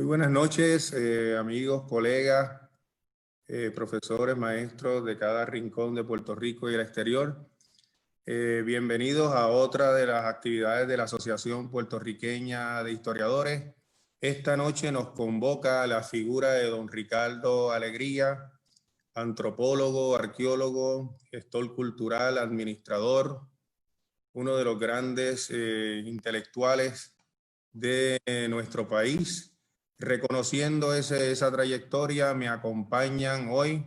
Muy buenas noches, amigos, colegas, profesores, maestros de cada rincón de Puerto Rico y el exterior. Bienvenidos a otra de las actividades de la Asociación Puertorriqueña de Historiadores. Esta noche nos convoca la figura de don Ricardo Alegría, antropólogo, arqueólogo, gestor cultural, administrador, uno de los grandes intelectuales de nuestro país. Reconociendo esa trayectoria, me acompañan hoy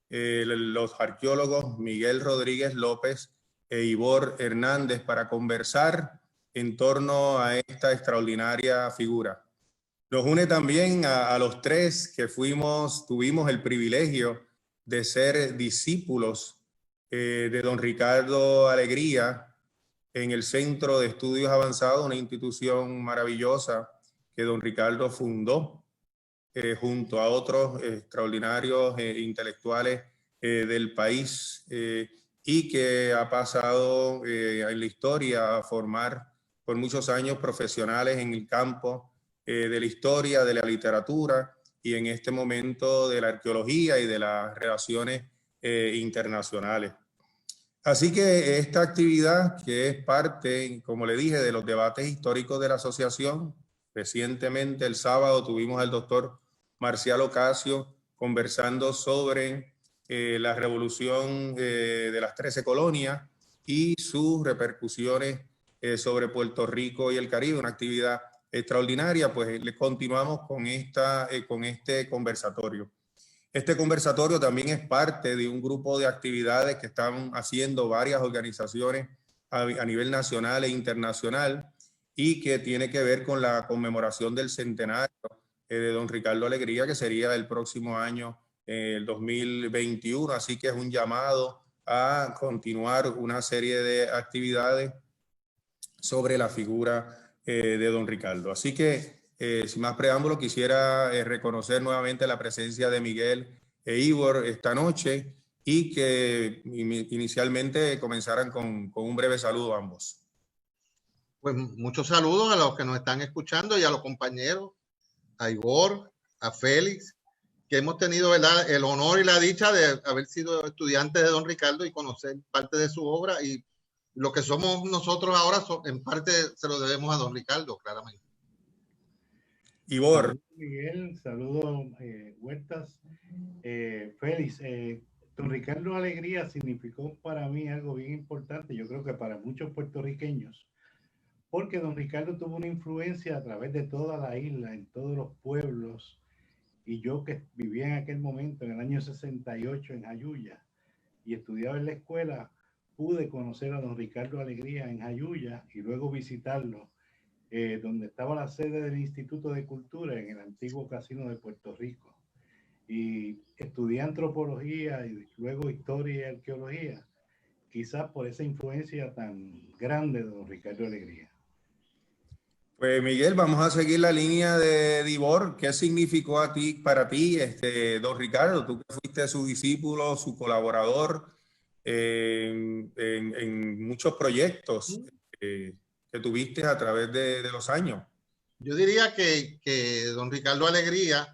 los arqueólogos Miguel Rodríguez López e Ivor Hernández para conversar en torno a esta extraordinaria figura. Nos une también a los tres que tuvimos el privilegio de ser discípulos de don Ricardo Alegría en el Centro de Estudios Avanzados, una institución maravillosa que don Ricardo fundó junto a otros extraordinarios intelectuales del país y que ha pasado en la historia a formar por muchos años profesionales en el campo de la historia, de la literatura y en este momento de la arqueología y de las relaciones internacionales. Así que esta actividad, que es parte, como le dije, de los debates históricos de la asociación, recientemente el sábado tuvimos al doctor Marcial Ocasio conversando sobre la revolución de las 13 colonias y sus repercusiones sobre Puerto Rico y el Caribe, una actividad extraordinaria. Pues le continuamos con este conversatorio. Este conversatorio también es parte de un grupo de actividades que están haciendo varias organizaciones a nivel nacional e internacional y que tiene que ver con la conmemoración del centenario de don Ricardo Alegría, que sería el próximo año, el 2021. Así que es un llamado a continuar una serie de actividades sobre la figura de don Ricardo. Así que, sin más preámbulo, quisiera reconocer nuevamente la presencia de Miguel e Ivor esta noche y que inicialmente comenzaran con un breve saludo a ambos. Pues muchos saludos a los que nos están escuchando y a los compañeros, a Ivor, a Félix, que hemos tenido, ¿verdad?, el honor y la dicha de haber sido estudiantes de don Ricardo y conocer parte de su obra, y lo que somos nosotros ahora en parte se lo debemos a don Ricardo, claramente. Ivor. Saludos, Miguel, saludos, Huertas. Félix, don Ricardo Alegría significó para mí algo bien importante, yo creo que para muchos puertorriqueños, porque don Ricardo tuvo una influencia a través de toda la isla, en todos los pueblos, y yo que vivía en aquel momento, en el año 68, en Jayuya, y estudiaba en la escuela, pude conocer a don Ricardo Alegría en Jayuya y luego visitarlo, donde estaba la sede del Instituto de Cultura en el antiguo Casino de Puerto Rico. Y estudié antropología y luego historia y arqueología, quizás por esa influencia tan grande de don Ricardo Alegría. Pues Miguel, vamos a seguir la línea de Ivor. ¿Qué significó para ti, don Ricardo? Tú que fuiste su discípulo, su colaborador en muchos proyectos que tuviste a través de los años. Yo diría que don Ricardo Alegría,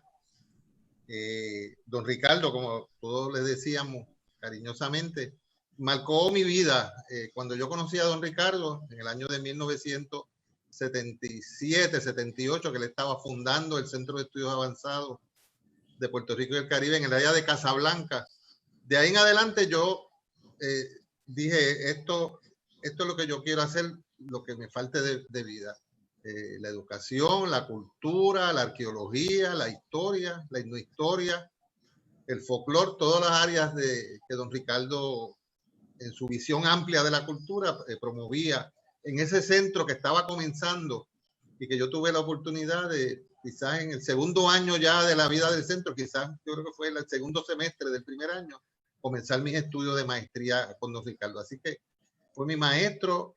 don Ricardo, como todos le decíamos cariñosamente, marcó mi vida. Cuando yo conocí a don Ricardo en el año de 1977, 78, que él estaba fundando el Centro de Estudios Avanzados de Puerto Rico y el Caribe en el área de Casablanca. De ahí en adelante yo dije, esto es lo que yo quiero hacer, lo que me falte de vida. La educación, la cultura, la arqueología, la historia, la etnohistoria, el folclore, todas las áreas que don Ricardo, en su visión amplia de la cultura, promovía en ese centro que estaba comenzando y que yo tuve la oportunidad de, quizás en el segundo año ya de la vida del centro, quizás yo creo que fue el segundo semestre del primer año, comenzar mis estudios de maestría con don Ricardo. Así que fue mi maestro,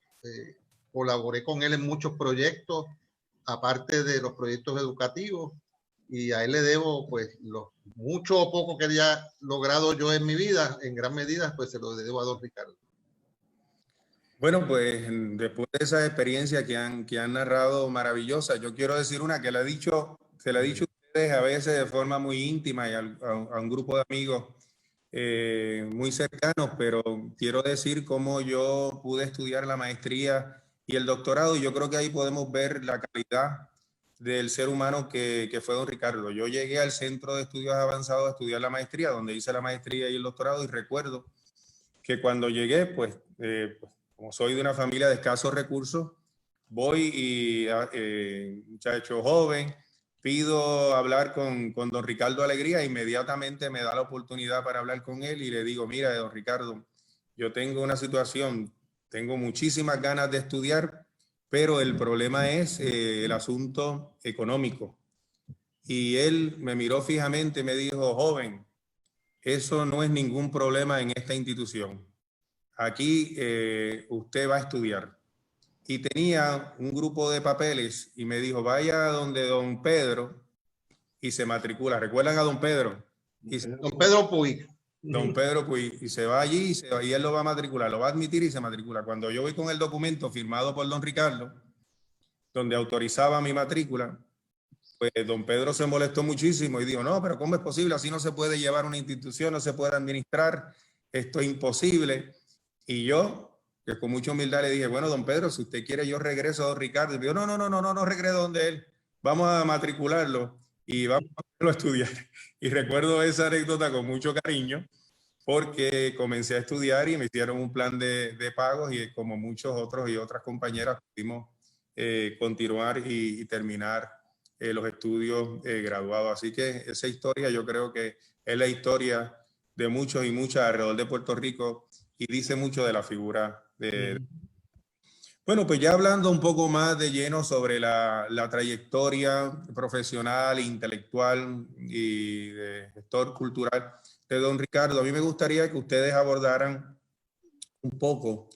colaboré con él en muchos proyectos, aparte de los proyectos educativos, y a él le debo pues lo mucho o poco que haya logrado yo en mi vida, en gran medida pues se lo debo a don Ricardo. Bueno, pues después de esa experiencia que han narrado maravillosa, yo quiero decir una que le he dicho se lo he dicho a ustedes a veces de forma muy íntima y a un grupo de amigos muy cercanos, pero quiero decir cómo yo pude estudiar la maestría y el doctorado, y yo creo que ahí podemos ver la calidad del ser humano que fue don Ricardo. Yo llegué al Centro de Estudios Avanzados a estudiar la maestría, donde hice la maestría y el doctorado, y recuerdo que cuando llegué, pues como soy de una familia de escasos recursos, voy y muchacho joven, pido hablar con don Ricardo Alegría, inmediatamente me da la oportunidad para hablar con él y le digo, mira, don Ricardo, yo tengo una situación, tengo muchísimas ganas de estudiar, pero el problema es el asunto económico. Y él me miró fijamente y me dijo, joven, eso no es ningún problema en esta institución. Aquí usted va a estudiar. Y tenía un grupo de papeles y me dijo, vaya donde don Pedro y se matricula. ¿Recuerdan a don Pedro? Don Pedro Puig. Don Pedro Puig. Y se va allí y él lo va a matricular, lo va a admitir y se matricula. Cuando yo voy con el documento firmado por don Ricardo, donde autorizaba mi matrícula, pues don Pedro se molestó muchísimo y dijo, no, pero ¿cómo es posible? Así no se puede llevar una institución, no se puede administrar, esto es imposible. Y yo, que con mucha humildad le dije, bueno, don Pedro, si usted quiere yo regreso a don Ricardo. Y me dijo, no regreso donde él, vamos a matricularlo y vamos a estudiar. Y recuerdo esa anécdota con mucho cariño, porque comencé a estudiar y me hicieron un plan de pagos y como muchos otros y otras compañeras pudimos continuar y terminar los estudios graduados. Así que esa historia yo creo que es la historia de muchos y muchas alrededor de Puerto Rico y dice mucho de la figura de... Bueno, pues ya hablando un poco más de lleno sobre la trayectoria profesional, intelectual y de gestor cultural de don Ricardo, a mí me gustaría que ustedes abordaran un poco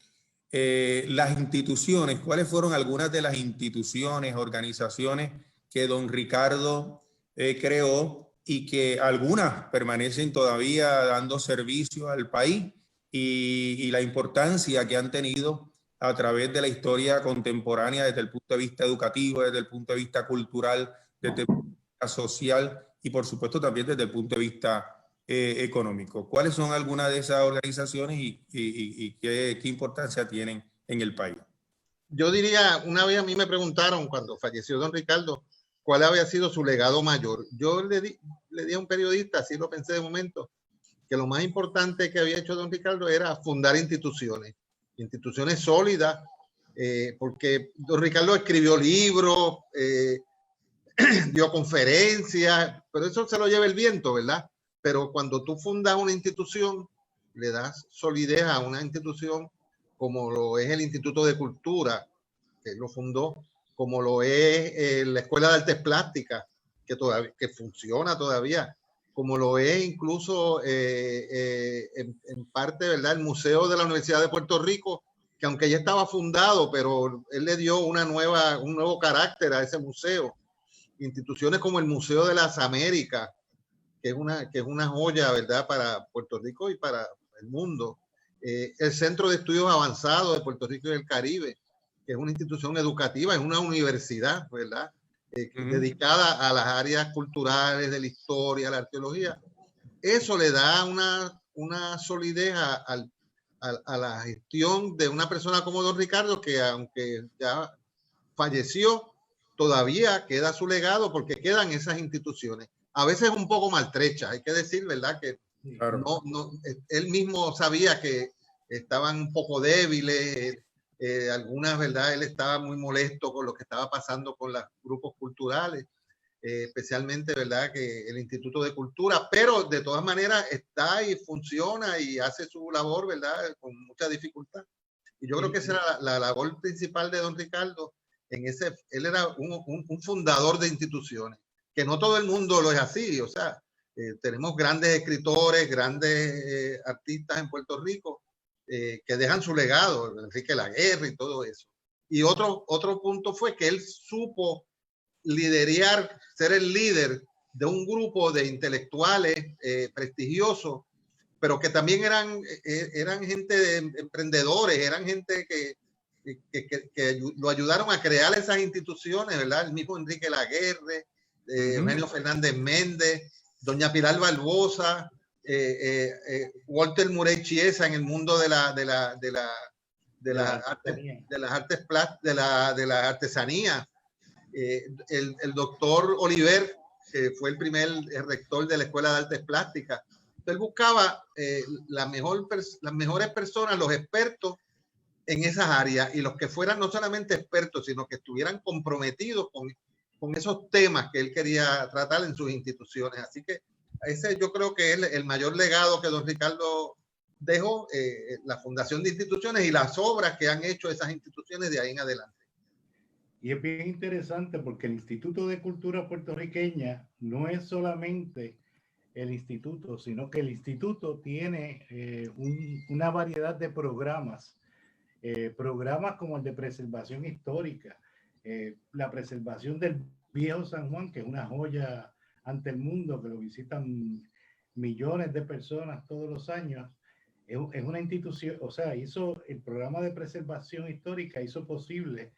las instituciones, cuáles fueron algunas de las instituciones, organizaciones que don Ricardo creó y que algunas permanecen todavía dando servicio al país y la importancia que han tenido a través de la historia contemporánea desde el punto de vista educativo, desde el punto de vista cultural, desde el punto de vista social y por supuesto también desde el punto de vista económico. ¿Cuáles son algunas de esas organizaciones y qué importancia tienen en el país? Yo diría, una vez a mí me preguntaron cuando falleció don Ricardo, cuál había sido su legado mayor. Yo le di a un periodista, así lo pensé de momento, que lo más importante que había hecho don Ricardo era fundar instituciones sólidas, porque don Ricardo escribió libros, dio conferencias, pero eso se lo lleva el viento, ¿verdad? Pero cuando tú fundas una institución, le das solidez a una institución como lo es el Instituto de Cultura, que él lo fundó, como lo es la Escuela de Artes Plásticas, que funciona todavía, como lo es incluso en parte, ¿verdad?, el Museo de la Universidad de Puerto Rico, que aunque ya estaba fundado, pero él le dio un nuevo carácter a ese museo. Instituciones como el Museo de las Américas, que es una joya, ¿verdad?, para Puerto Rico y para el mundo. El Centro de Estudios Avanzados de Puerto Rico y el Caribe, que es una institución educativa, es una universidad, ¿verdad?, dedicada a las áreas culturales, de la historia, la arqueología. Eso le da una solidez a la gestión de una persona como don Ricardo, que aunque ya falleció, todavía queda su legado porque quedan esas instituciones. A veces un poco maltrechas, hay que decir, ¿verdad?, que claro. Él mismo sabía que estaban un poco débiles, algunas, ¿verdad?, él estaba muy molesto con lo que estaba pasando con los grupos culturales, especialmente, ¿verdad?, que el Instituto de Cultura, pero de todas maneras está y funciona y hace su labor, ¿verdad?, con mucha dificultad. Y yo creo que esa era la labor principal de don Ricardo. Él era un fundador de instituciones, que no todo el mundo lo es así. O sea, tenemos grandes escritores, grandes artistas en Puerto Rico que dejan su legado, Enrique Laguerre y todo eso. Y otro punto fue que él supo liderar, ser el líder de un grupo de intelectuales prestigiosos, pero que también eran gente de emprendedores, eran gente que lo ayudaron a crear esas instituciones, ¿verdad? El mismo Enrique Laguerre, Eugenio Fernández Méndez, doña Pilar Barbosa, Walter Murray Chiesa en el mundo de las artesanías. El doctor Oliver fue el primer rector de la Escuela de Artes Plásticas. Él buscaba las mejores personas, los expertos en esas áreas, y los que fueran no solamente expertos, sino que estuvieran comprometidos con esos temas que él quería tratar en sus instituciones. Así que ese yo creo que es el mayor legado que don Ricardo dejó, la fundación de instituciones y las obras que han hecho esas instituciones de ahí en adelante. Y es bien interesante porque el Instituto de Cultura Puertorriqueña no es solamente el instituto, sino que el instituto tiene una variedad de programas, programas como el de preservación histórica, la preservación del Viejo San Juan, que es una joya ante el mundo, que lo visitan millones de personas todos los años. Es una institución, o sea, hizo el programa de preservación histórica, hizo posible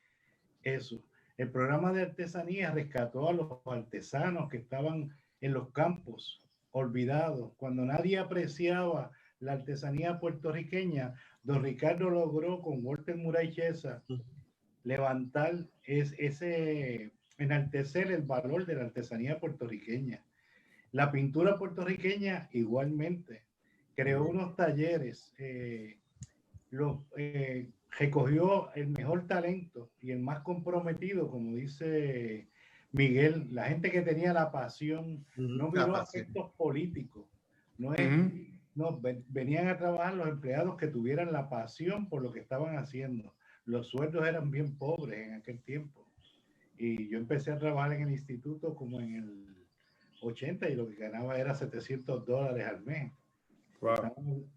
eso. El programa de artesanía rescató a los artesanos que estaban en los campos olvidados, cuando nadie apreciaba la artesanía puertorriqueña. Don Ricardo logró con Walter Murray Chiesa levantar enaltecer el valor de la artesanía puertorriqueña. La pintura puertorriqueña igualmente creó unos talleres, recogió el mejor talento y el más comprometido, como dice Miguel, la gente que tenía la pasión, no miró aspectos políticos, venían a trabajar los empleados que tuvieran la pasión por lo que estaban haciendo. Los sueldos eran bien pobres en aquel tiempo, y yo empecé a trabajar en el instituto como en el 80 y lo que ganaba era $700 al mes. Wow.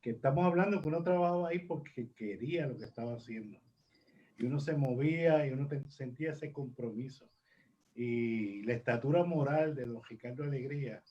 Estamos hablando que uno trabajaba ahí porque quería lo que estaba haciendo, y uno se movía y uno sentía ese compromiso, y la estatura moral de don Ricardo Alegría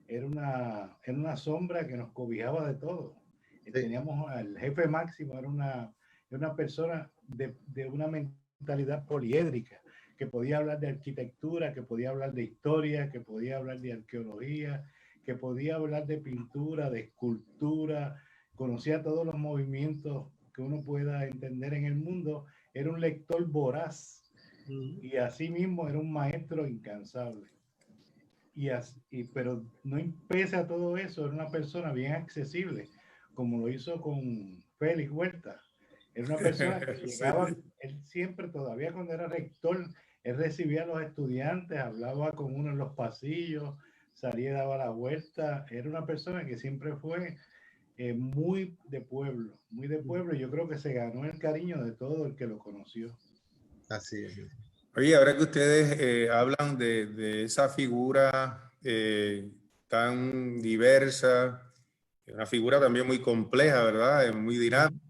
era una sombra que nos cobijaba de todo. Sí. Teníamos al jefe máximo, era una persona de una mentalidad poliédrica, que podía hablar de arquitectura, que podía hablar de historia, que podía hablar de arqueología, que podía hablar de pintura, de escultura, conocía todos los movimientos que uno pueda entender en el mundo. Era un lector voraz, y así mismo era un maestro incansable. Pero no, pese a todo eso, era una persona bien accesible, como lo hizo con Félix Huerta. Era una persona que llegaba, él siempre, todavía cuando era rector, él recibía a los estudiantes, hablaba con uno en los pasillos, salía y daba la vuelta. Era una persona que siempre fue muy de pueblo, y yo creo que se ganó el cariño de todo el que lo conoció. Así es. Oye, ahora que ustedes hablan de esa figura tan diversa, una figura también muy compleja, ¿verdad? Muy dinámica,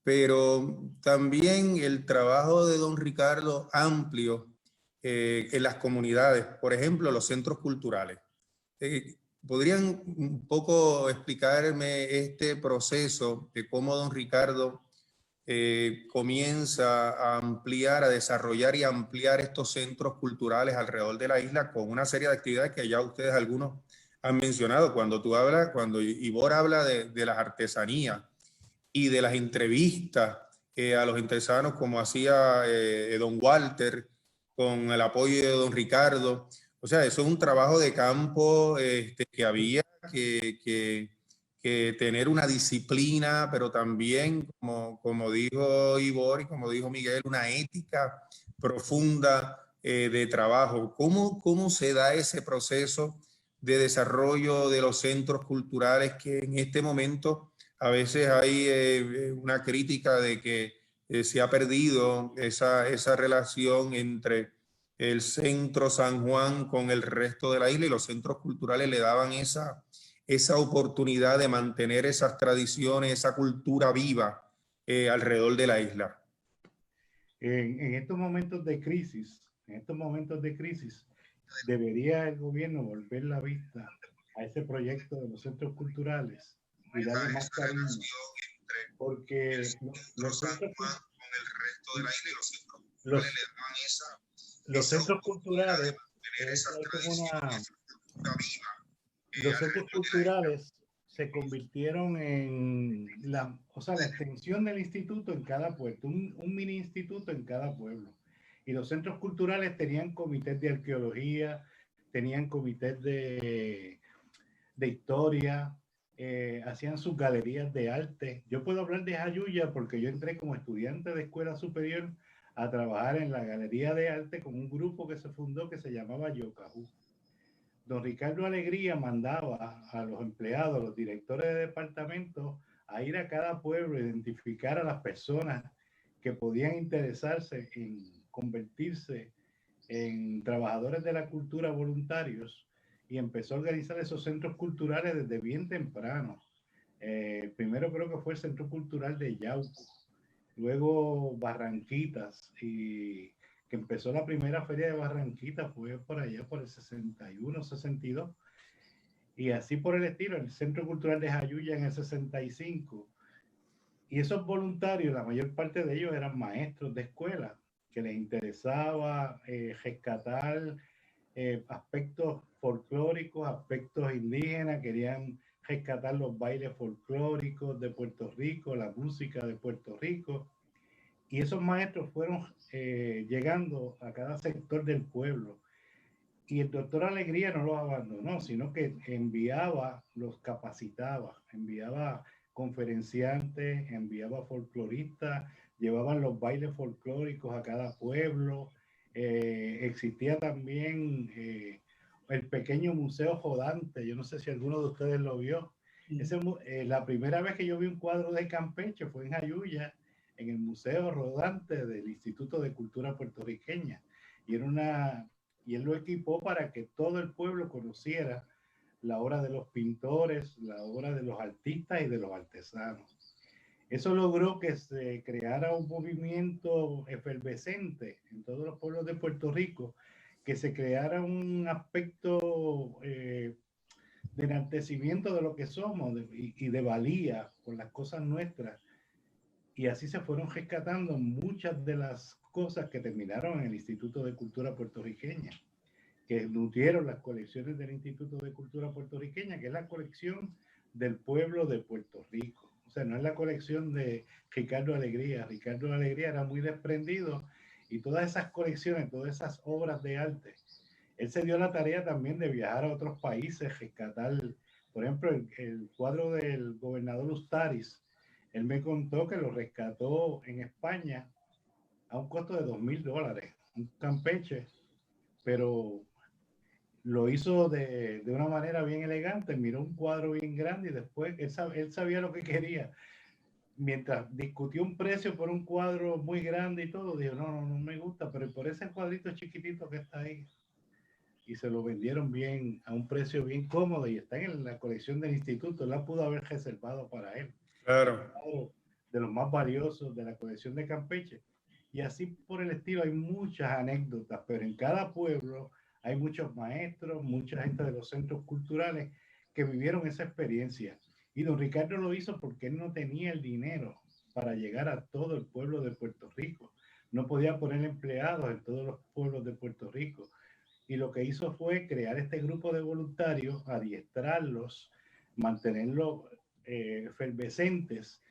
pero también el trabajo de don Ricardo amplio en las comunidades, por ejemplo, los centros culturales. ¿Podrían un poco explicarme este proceso de cómo don Ricardo comienza a ampliar, a desarrollar y ampliar estos centros culturales alrededor de la isla con una serie de actividades que ya ustedes algunos han mencionado? Cuando Ivor habla de las artesanías y de las entrevistas a los artesanos, como hacía don Walter, con el apoyo de don Ricardo, o sea, eso es un trabajo de campo que había que tener una disciplina, pero también, como dijo Ivor y como dijo Miguel, una ética profunda de trabajo. ¿Cómo se da ese proceso de desarrollo de los centros culturales, que en este momento a veces hay una crítica de que se ha perdido esa relación entre el centro San Juan con el resto de la isla, y los centros culturales le daban esa oportunidad de mantener esas tradiciones, esa cultura viva alrededor de la isla? En estos momentos de crisis, debería el gobierno volver la vista a ese proyecto de los centros culturales y darle más cariño, porque los centros culturales Los centros culturales se convirtieron en la extensión del instituto en cada pueblo, un mini instituto en cada pueblo. Y los centros culturales tenían comités de arqueología, tenían comités de historia, hacían sus galerías de arte. Yo puedo hablar de Jayuya porque yo entré como estudiante de escuela superior a trabajar en la galería de arte con un grupo que se fundó que se llamaba Yocajú. Don Ricardo Alegría mandaba a los empleados, a los directores de departamento, a ir a cada pueblo, identificar a las personas que podían interesarse en convertirse en trabajadores de la cultura voluntarios, y empezó a organizar esos centros culturales desde bien temprano. Primero creo que fue el Centro Cultural de Yauco, luego Barranquitas, y que empezó la primera feria de Barranquitas fue por allá por el 61, 62, y así por el estilo, el Centro Cultural de Jayuya en el 65. Y esos voluntarios, la mayor parte de ellos eran maestros de escuela, que les interesaba rescatar aspectos folclóricos, aspectos indígenas, querían rescatar los bailes folclóricos de Puerto Rico, la música de Puerto Rico. Y esos maestros fueron llegando a cada sector del pueblo. Y el doctor Alegría no los abandonó, sino que enviaba, los capacitaba, enviaba conferenciantes, enviaba folcloristas, llevaban los bailes folclóricos a cada pueblo. Existía también el pequeño museo Jodante. Yo no sé si alguno de ustedes lo vio. La primera vez que yo vi un cuadro de Campeche fue en Jayuya, en el Museo Rodante del Instituto de Cultura Puertorriqueña. Y él lo equipó para que todo el pueblo conociera la obra de los pintores, la obra de los artistas y de los artesanos. Eso logró que se creara un movimiento efervescente en todos los pueblos de Puerto Rico, que se creara un aspecto de enaltecimiento de lo que somos y de valía con las cosas nuestras. Y así se fueron rescatando muchas de las cosas que terminaron en el Instituto de Cultura Puertorriqueña, que nutrieron las colecciones del Instituto de Cultura Puertorriqueña, que es la colección del pueblo de Puerto Rico. O sea, no es la colección de Ricardo Alegría. Ricardo Alegría era muy desprendido, y todas esas colecciones, todas esas obras de arte, él se dio la tarea también de viajar a otros países, rescatar, por ejemplo, el cuadro del gobernador Ustaris. Él me contó que lo rescató en España a un costo de $2,000, un Campeche, pero lo hizo de una manera bien elegante. Miró un cuadro bien grande y después él sabía lo que quería. Mientras discutió un precio por un cuadro muy grande y todo, dijo, no me gusta, pero por ese cuadrito chiquitito que está ahí. Y se lo vendieron bien, a un precio bien cómodo, y está en la colección del instituto. La pudo haber reservado para él. Claro. De los más valiosos de la colección de Campeche. Y así por el estilo hay muchas anécdotas, pero en cada pueblo hay muchos maestros, mucha gente de los centros culturales que vivieron esa experiencia. Y don Ricardo lo hizo porque él no tenía el dinero para llegar a todo el pueblo de Puerto Rico. No podía poner empleados en todos los pueblos de Puerto Rico. Y lo que hizo fue crear este grupo de voluntarios, adiestrarlos, mantenerlos efervescentes.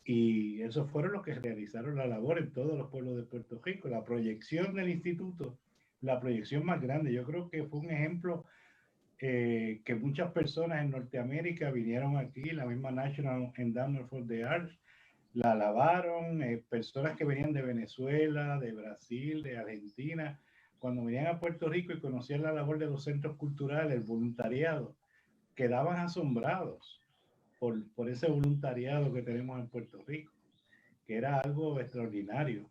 Y esos fueron los que realizaron la labor en todos los pueblos de Puerto Rico. La proyección del instituto, la proyección más grande, yo creo que fue un ejemplo que muchas personas en Norteamérica vinieron aquí, la misma National Endowment for the Arts, la alabaron, personas que venían de Venezuela, de Brasil, de Argentina, cuando venían a Puerto Rico y conocían la labor de los centros culturales, el voluntariado, quedaban asombrados por ese voluntariado que tenemos en Puerto Rico, que era algo extraordinario.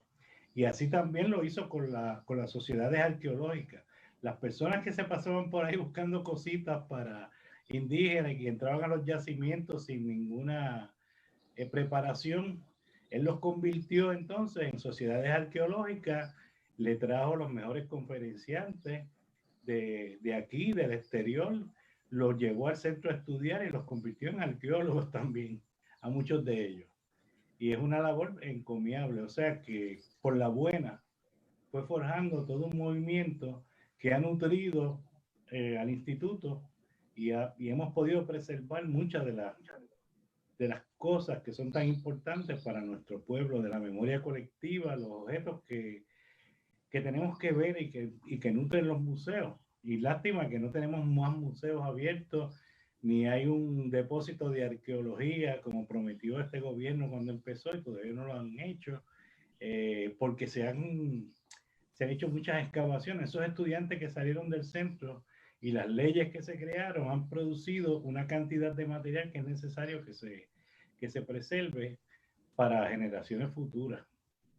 Y así también lo hizo con las sociedades arqueológicas. Las personas que se pasaban por ahí buscando cositas para indígenas y que entraban a los yacimientos sin ninguna preparación, él los convirtió entonces en sociedades arqueológicas, le trajo los mejores conferenciantes de aquí, del exterior, los llevó al centro a estudiar y los convirtió en arqueólogos también, a muchos de ellos. Y es una labor encomiable, o sea que por la buena fue forjando todo un movimiento que ha nutrido al instituto y hemos podido preservar muchas de las cosas que son tan importantes para nuestro pueblo, de la memoria colectiva, los objetos que tenemos que ver y que nutren los museos. Y lástima que no tenemos más museos abiertos, ni hay un depósito de arqueología como prometió este gobierno cuando empezó y todavía no lo han hecho, porque se han hecho muchas excavaciones. Esos estudiantes que salieron del centro y las leyes que se crearon han producido una cantidad de material que es necesario que se preserve para generaciones futuras.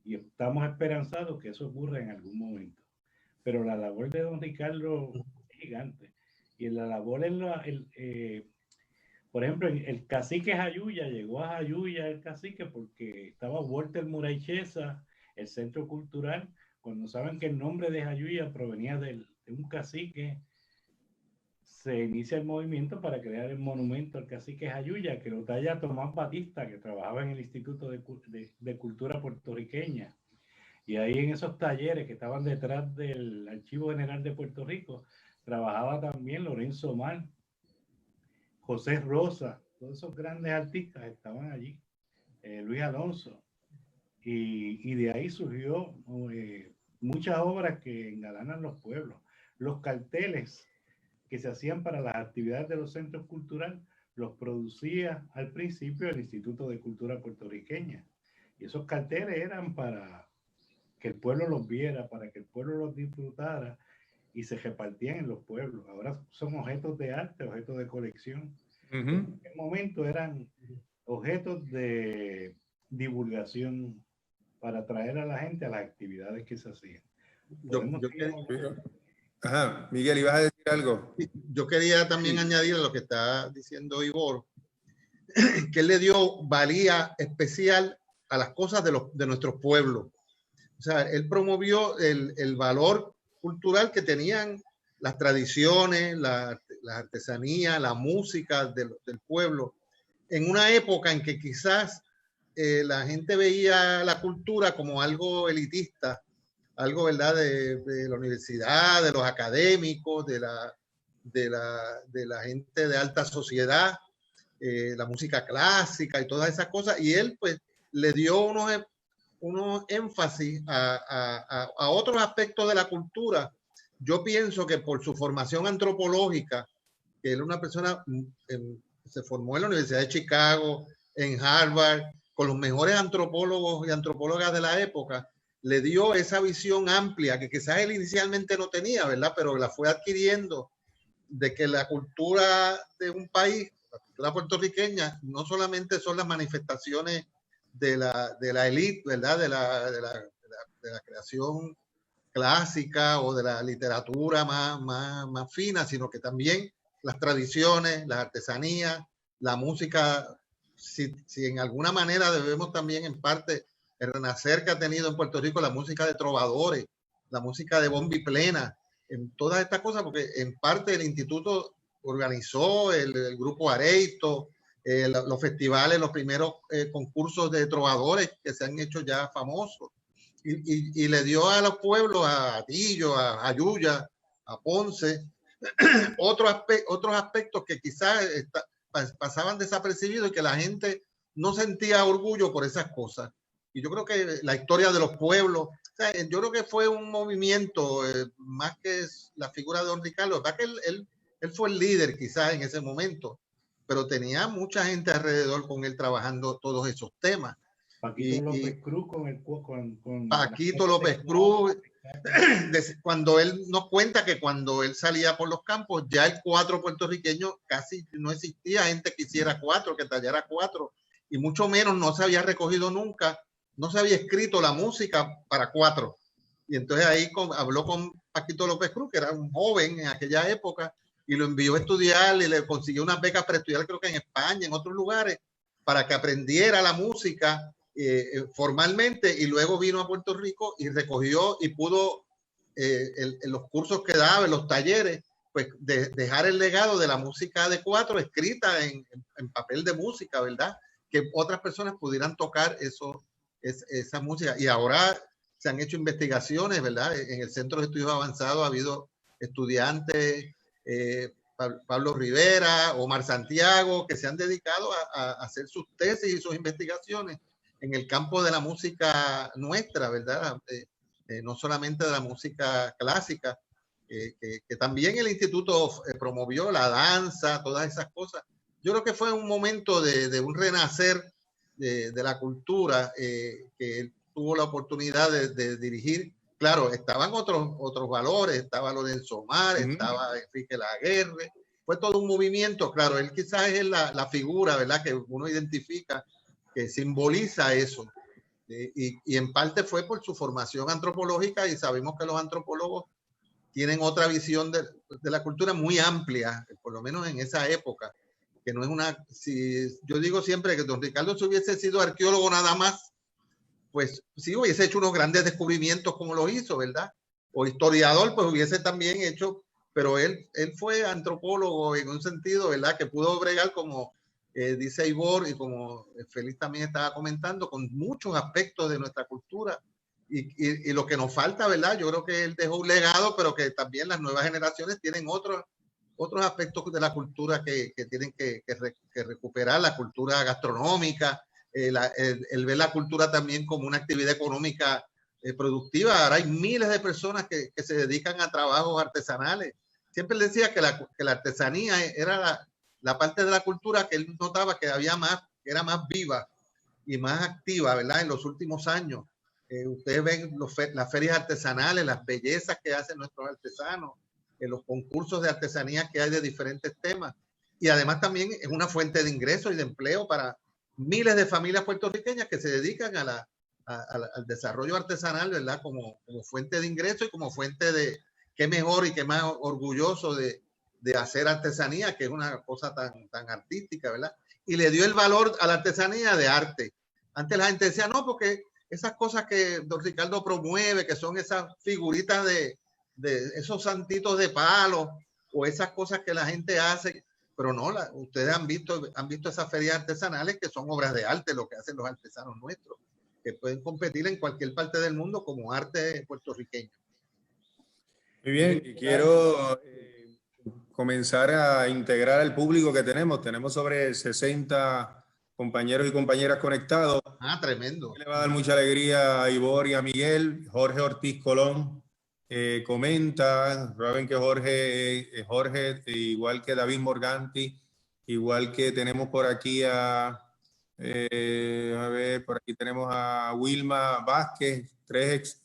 Y estamos esperanzados que eso ocurra en algún momento. Pero la labor de don Ricardo es gigante. Y la labor por ejemplo, el cacique Jayuya, llegó a Jayuya el cacique porque estaba Walter Muraychesa, el centro cultural, cuando saben que el nombre de Jayuya provenía de un cacique, se inicia el movimiento para crear el monumento al cacique Jayuya, que lo talla Tomás Batista, que trabajaba en el Instituto de Cultura Puertorriqueña. Y ahí en esos talleres que estaban detrás del Archivo General de Puerto Rico, trabajaba también Lorenzo Mar, José Rosa, todos esos grandes artistas estaban allí, Luis Alonso. Y de ahí surgió muchas obras que engalanan los pueblos. Los carteles que se hacían para las actividades de los centros culturales los producía al principio el Instituto de Cultura Puertorriqueña. Y esos carteles eran para que el pueblo los viera, para que el pueblo los disfrutara y se repartían en los pueblos. Ahora son objetos de arte, objetos de colección. En aquel momento eran objetos de divulgación para atraer a la gente a las actividades que se hacían. Ajá, Miguel, ¿ibas a decir algo? Yo quería también añadir a lo que está diciendo Ivor, que él le dio valía especial a las cosas de nuestros pueblos. O sea, él promovió el valor cultural que tenían las tradiciones, la artesanía, la música del pueblo, en una época en que quizás la gente veía la cultura como algo elitista, algo, ¿verdad?, de la universidad, de los académicos, de la gente de alta sociedad, la música clásica y todas esas cosas. Y él, pues, le dio unos énfasis a otros aspectos de la cultura. Yo pienso que por su formación antropológica, que él es una persona, se formó en la Universidad de Chicago, en Harvard, con los mejores antropólogos y antropólogas de la época, le dio esa visión amplia que quizás él inicialmente no tenía, ¿verdad? Pero la fue adquiriendo, de que la cultura de un país, la cultura puertorriqueña, no solamente son las manifestaciones de la élite, ¿verdad? De la creación clásica o de la literatura más fina, sino que también las tradiciones, las artesanías, la música. Si en alguna manera debemos también, en parte, el renacer que ha tenido en Puerto Rico la música de trovadores, la música de bomba y plena, en todas estas cosas, porque en parte el instituto organizó el grupo Areito, los festivales, los primeros concursos de trovadores que se han hecho ya famosos, y le dio a los pueblos, a Atillo, a Jayuya, a Ponce, otros aspectos que quizás pasaban desapercibidos y que la gente no sentía orgullo por esas cosas. Y yo creo que la historia de los pueblos, o sea, yo creo que fue un movimiento, más que la figura de don Ricardo, ¿verdad? Que él fue el líder quizás en ese momento, pero tenía mucha gente alrededor con él trabajando todos esos temas. Paquito López Cruz Paquito López Cruz, cuando él nos cuenta que cuando él salía por los campos, ya el cuatro puertorriqueño casi no existía gente que hiciera cuatro, que tallara cuatro, y mucho menos no se había recogido nunca, no se había escrito la música para cuatro. Y entonces ahí habló con Paquito López Cruz, que era un joven en aquella época, y lo envió a estudiar y le consiguió unas becas para estudiar, creo que en España, en otros lugares, para que aprendiera la música formalmente, y luego vino a Puerto Rico y recogió y pudo en los cursos que daba, en los talleres, pues dejar el legado de la música de cuatro escrita en papel de música, ¿verdad? Que otras personas pudieran tocar esa música. Y ahora se han hecho investigaciones, ¿verdad? En el Centro de Estudios Avanzados ha habido estudiantes, Pablo Rivera, Omar Santiago, que se han dedicado a hacer sus tesis y sus investigaciones en el campo de la música nuestra, ¿verdad? No solamente de la música clásica, que también el instituto promovió la danza, todas esas cosas. Yo creo que fue un momento de un renacer de la cultura que él tuvo la oportunidad de dirigir. Claro, estaban otros valores, estaba Lorenzo Omar, estaba Enrique Laguerre, fue todo un movimiento. Claro, él quizás es la figura, ¿verdad?, que uno identifica, que simboliza eso. Y en parte fue por su formación antropológica, y sabemos que los antropólogos tienen otra visión de la cultura muy amplia, por lo menos en esa época, que no es una... yo digo siempre que don Ricardo, si hubiese sido arqueólogo nada más, pues sí hubiese hecho unos grandes descubrimientos como lo hizo, ¿verdad? O historiador, pues hubiese también hecho, pero él fue antropólogo en un sentido, ¿verdad?, que pudo bregar, como dice Ivor, y como Félix también estaba comentando, con muchos aspectos de nuestra cultura. Y lo que nos falta, ¿verdad? Yo creo que él dejó un legado, pero que también las nuevas generaciones tienen otros aspectos de la cultura que tienen que recuperar, la cultura gastronómica, el ver la cultura también como una actividad económica productiva. Ahora hay miles de personas que se dedican a trabajos artesanales. Siempre le decía que la artesanía era la parte de la cultura que él notaba que había más, que era más viva y más activa, ¿verdad?, en los últimos años. Ustedes ven las ferias artesanales, las bellezas que hacen nuestros artesanos, los concursos de artesanía que hay de diferentes temas. Y además también es una fuente de ingresos y de empleo para miles de familias puertorriqueñas que se dedican al desarrollo artesanal, ¿verdad?, como fuente de ingresos y como fuente de, qué mejor y qué más orgulloso de hacer artesanía, que es una cosa tan artística, ¿verdad? Y le dio el valor a la artesanía de arte. Antes la gente decía, no, porque esas cosas que don Ricardo promueve, que son esas figuritas de esos santitos de palo, o esas cosas que la gente hace, pero no, ustedes han visto esas ferias artesanales que son obras de arte, lo que hacen los artesanos nuestros, que pueden competir en cualquier parte del mundo como arte puertorriqueño. Muy bien, y quiero comenzar a integrar al público que tenemos. Tenemos sobre 60 compañeros y compañeras conectados. Tremendo. Le va a dar mucha alegría a Ivor y a Miguel. Jorge Ortiz Colón comenta, saben que Jorge, igual que David Morganti, igual que tenemos por aquí a ver, por aquí tenemos a Wilma Vázquez, 3 ex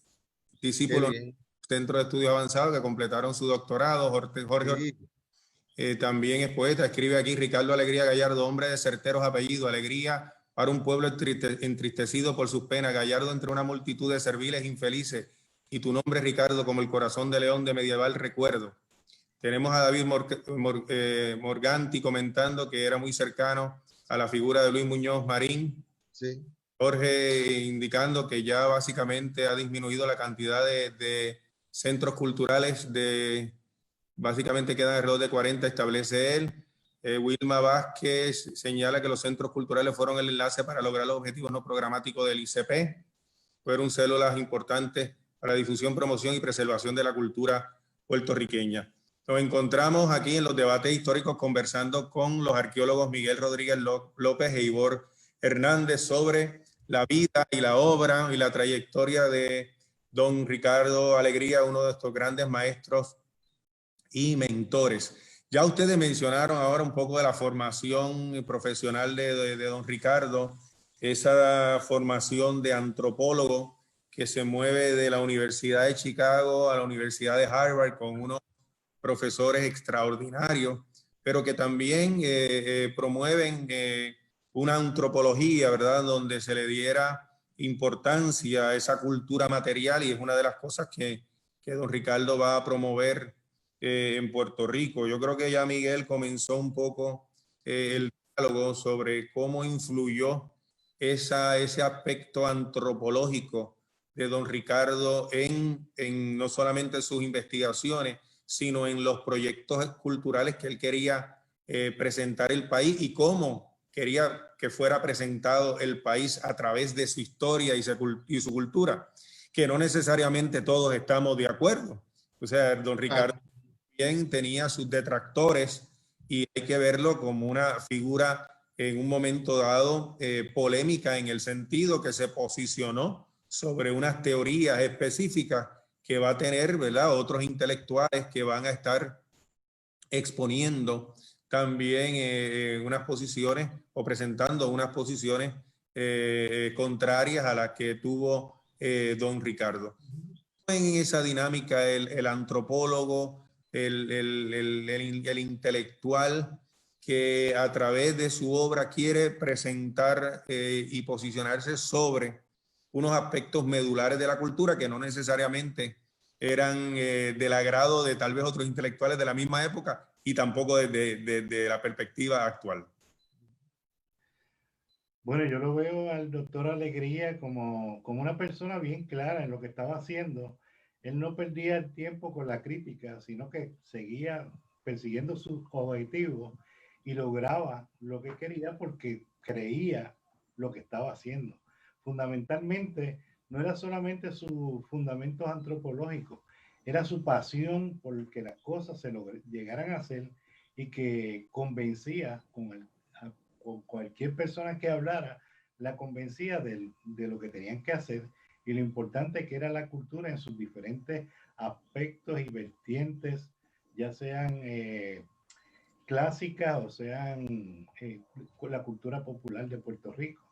discípulos del Centro de Estudios Avanzados que completaron su doctorado. Jorge también es poeta, escribe aquí: Ricardo Alegría Gallardo, hombre de certeros apellidos, alegría para un pueblo entristecido por sus penas, Gallardo entre una multitud de serviles infelices, y tu nombre, Ricardo, como el corazón de león de medieval recuerdo. Tenemos a David Morganti comentando que era muy cercano a la figura de Luis Muñoz Marín. Sí. Jorge indicando que ya básicamente ha disminuido la cantidad de centros culturales, básicamente quedan alrededor de 40, establece él. Wilma Vázquez señala que los centros culturales fueron el enlace para lograr los objetivos no programáticos del ICP. Fueron células importantes para la difusión, promoción y preservación de la cultura puertorriqueña. Nos encontramos aquí en los debates históricos conversando con los arqueólogos Miguel Rodríguez López e Ivor Hernández sobre la vida y la obra y la trayectoria de don Ricardo Alegría, uno de estos grandes maestros y mentores. Ya ustedes mencionaron ahora un poco de la formación profesional de don Ricardo, esa formación de antropólogo que se mueve de la Universidad de Chicago a la Universidad de Harvard con unos profesores extraordinarios, pero que también promueven una antropología, ¿verdad?, donde se le diera importancia a esa cultura material, y es una de las cosas que don Ricardo va a promover en Puerto Rico. Yo creo que ya Miguel comenzó un poco el diálogo sobre cómo influyó ese aspecto antropológico de don Ricardo en no solamente sus investigaciones, sino en los proyectos culturales que él quería presentar el país, y cómo quería que fuera presentado el país a través de su historia y su cultura, que no necesariamente todos estamos de acuerdo. O sea, don Ricardo también tenía sus detractores y hay que verlo como una figura en un momento dado polémica en el sentido que se posicionó sobre unas teorías específicas que va a tener, ¿verdad?, otros intelectuales que van a estar exponiendo también unas posiciones o presentando unas posiciones contrarias a las que tuvo don Ricardo. En esa dinámica el antropólogo, el intelectual que a través de su obra quiere presentar y posicionarse sobre unos aspectos medulares de la cultura que no necesariamente eran del agrado de tal vez otros intelectuales de la misma época y tampoco desde la perspectiva actual. Bueno, yo lo veo al doctor Alegría como una persona bien clara en lo que estaba haciendo. Él no perdía el tiempo con la crítica, sino que seguía persiguiendo sus objetivos y lograba lo que quería porque creía lo que estaba haciendo. Fundamentalmente, no era solamente sus fundamentos antropológicos, era su pasión por que las cosas se llegaran a hacer y que convencía con cualquier persona que hablara, la convencía de lo que tenían que hacer y lo importante que era la cultura en sus diferentes aspectos y vertientes, ya sean clásicas o sean la cultura popular de Puerto Rico.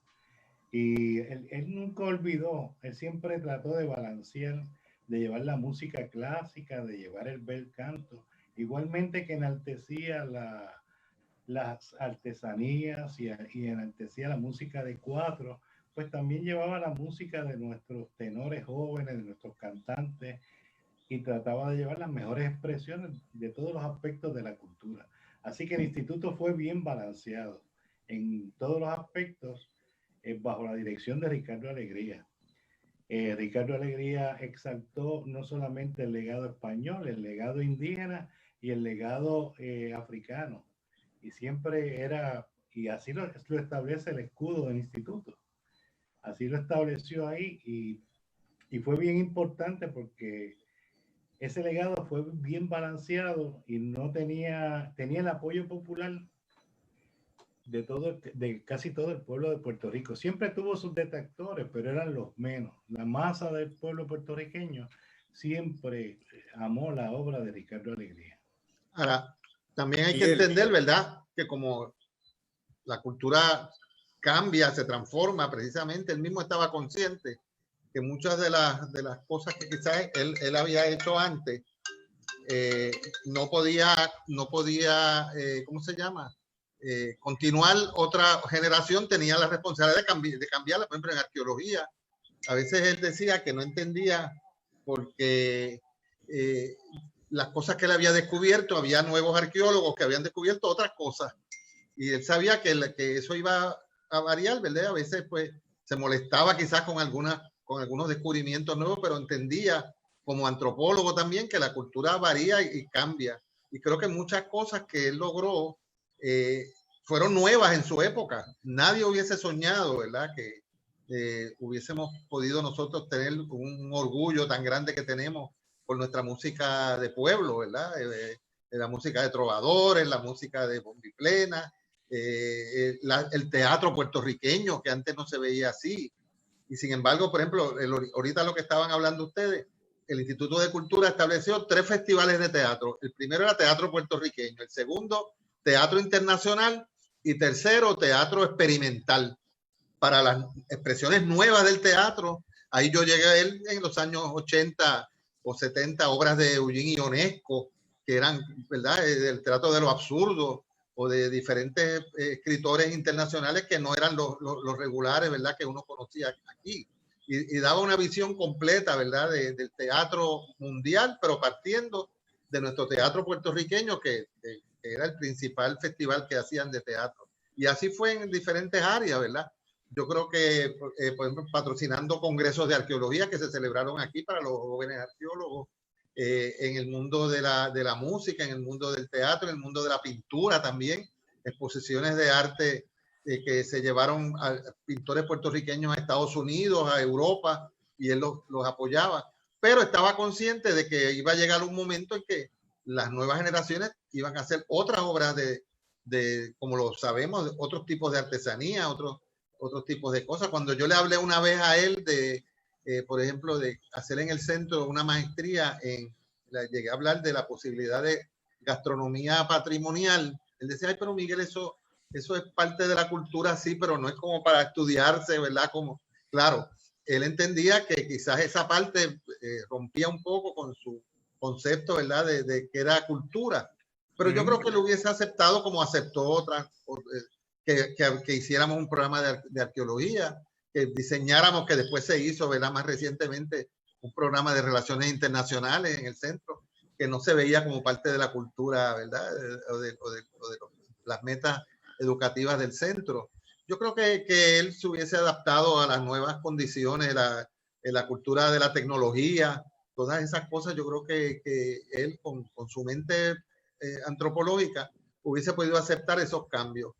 Y él nunca olvidó, él siempre trató de balancear, de llevar la música clásica, de llevar el bel canto, igualmente que enaltecía las artesanías y enaltecía la música de cuatro, pues también llevaba la música de nuestros tenores jóvenes, de nuestros cantantes, y trataba de llevar las mejores expresiones de todos los aspectos de la cultura. Así que el instituto fue bien balanceado en todos los aspectos bajo la dirección de Ricardo Alegría. Ricardo Alegría exaltó no solamente el legado español, el legado indígena y el legado africano. Y siempre era, y así lo establece el escudo del instituto. Así lo estableció ahí y fue bien importante porque ese legado fue bien balanceado y no tenía el apoyo popular de casi todo el pueblo de Puerto Rico. Siempre tuvo sus detractores, pero eran los menos. La masa del pueblo puertorriqueño siempre amó la obra de Ricardo Alegría. Ahora, también hay que entender, ¿verdad?, que como la cultura cambia, se transforma, precisamente él mismo estaba consciente que muchas de las cosas que quizás él había hecho antes no podía ¿cómo se llama? Continuar. Otra generación tenía la responsabilidad de cambiarla. Por ejemplo, en arqueología, a veces él decía que no entendía porque las cosas que él había descubierto, había nuevos arqueólogos que habían descubierto otras cosas y él sabía que eso iba a variar, ¿verdad? A veces pues se molestaba quizás con algunos descubrimientos nuevos, pero entendía como antropólogo también que la cultura varía y cambia. Y creo que muchas cosas que él logró fueron nuevas en su época. Nadie hubiese soñado, ¿verdad?, que hubiésemos podido nosotros tener un orgullo tan grande que tenemos por nuestra música de pueblo, ¿verdad? La música de trovadores, la música de bombiplena, el teatro puertorriqueño, que antes no se veía así. Y sin embargo, por ejemplo, ahorita lo que estaban hablando ustedes, el Instituto de Cultura estableció 3 festivales de teatro. El primero era teatro puertorriqueño, el segundo, teatro internacional, y tercero, teatro experimental. Para las expresiones nuevas del teatro, ahí yo llegué a él en los años 80 o 70, obras de Eugene Ionesco, que eran, ¿verdad?, el teatro de lo absurdo, o de diferentes escritores internacionales que no eran los regulares, ¿verdad?, que uno conocía aquí. Y daba una visión completa, ¿verdad?, del teatro mundial, pero partiendo de nuestro teatro puertorriqueño, que era el principal festival que hacían de teatro. Y así fue en diferentes áreas, ¿verdad? Yo creo que, por ejemplo, patrocinando congresos de arqueología que se celebraron aquí para los jóvenes arqueólogos, en el mundo de la música, en el mundo del teatro, en el mundo de la pintura también, exposiciones de arte que se llevaron a pintores puertorriqueños a Estados Unidos, a Europa, y él los apoyaba. Pero estaba consciente de que iba a llegar un momento en que las nuevas generaciones iban a hacer otras obras como lo sabemos, otros tipos de artesanía, otros tipos de cosas. Cuando yo le hablé una vez a él por ejemplo, de hacer en el centro una maestría llegué a hablar de la posibilidad de gastronomía patrimonial. Él decía, ay, pero Miguel, eso es parte de la cultura, sí, pero no es como para estudiarse, ¿verdad? Claro, él entendía que quizás esa parte rompía un poco con su concepto, ¿verdad? De que era cultura. Pero yo creo que lo hubiese aceptado como aceptó otras, que hiciéramos un programa de arqueología, que diseñáramos, que después se hizo, ¿verdad? Más recientemente, un programa de relaciones internacionales en el centro, que no se veía como parte de la cultura, ¿verdad? O de las metas educativas del centro. Yo creo que él se hubiese adaptado a las nuevas condiciones, la cultura de la tecnología, todas esas cosas. Yo creo que él con su mente antropológica hubiese podido aceptar esos cambios.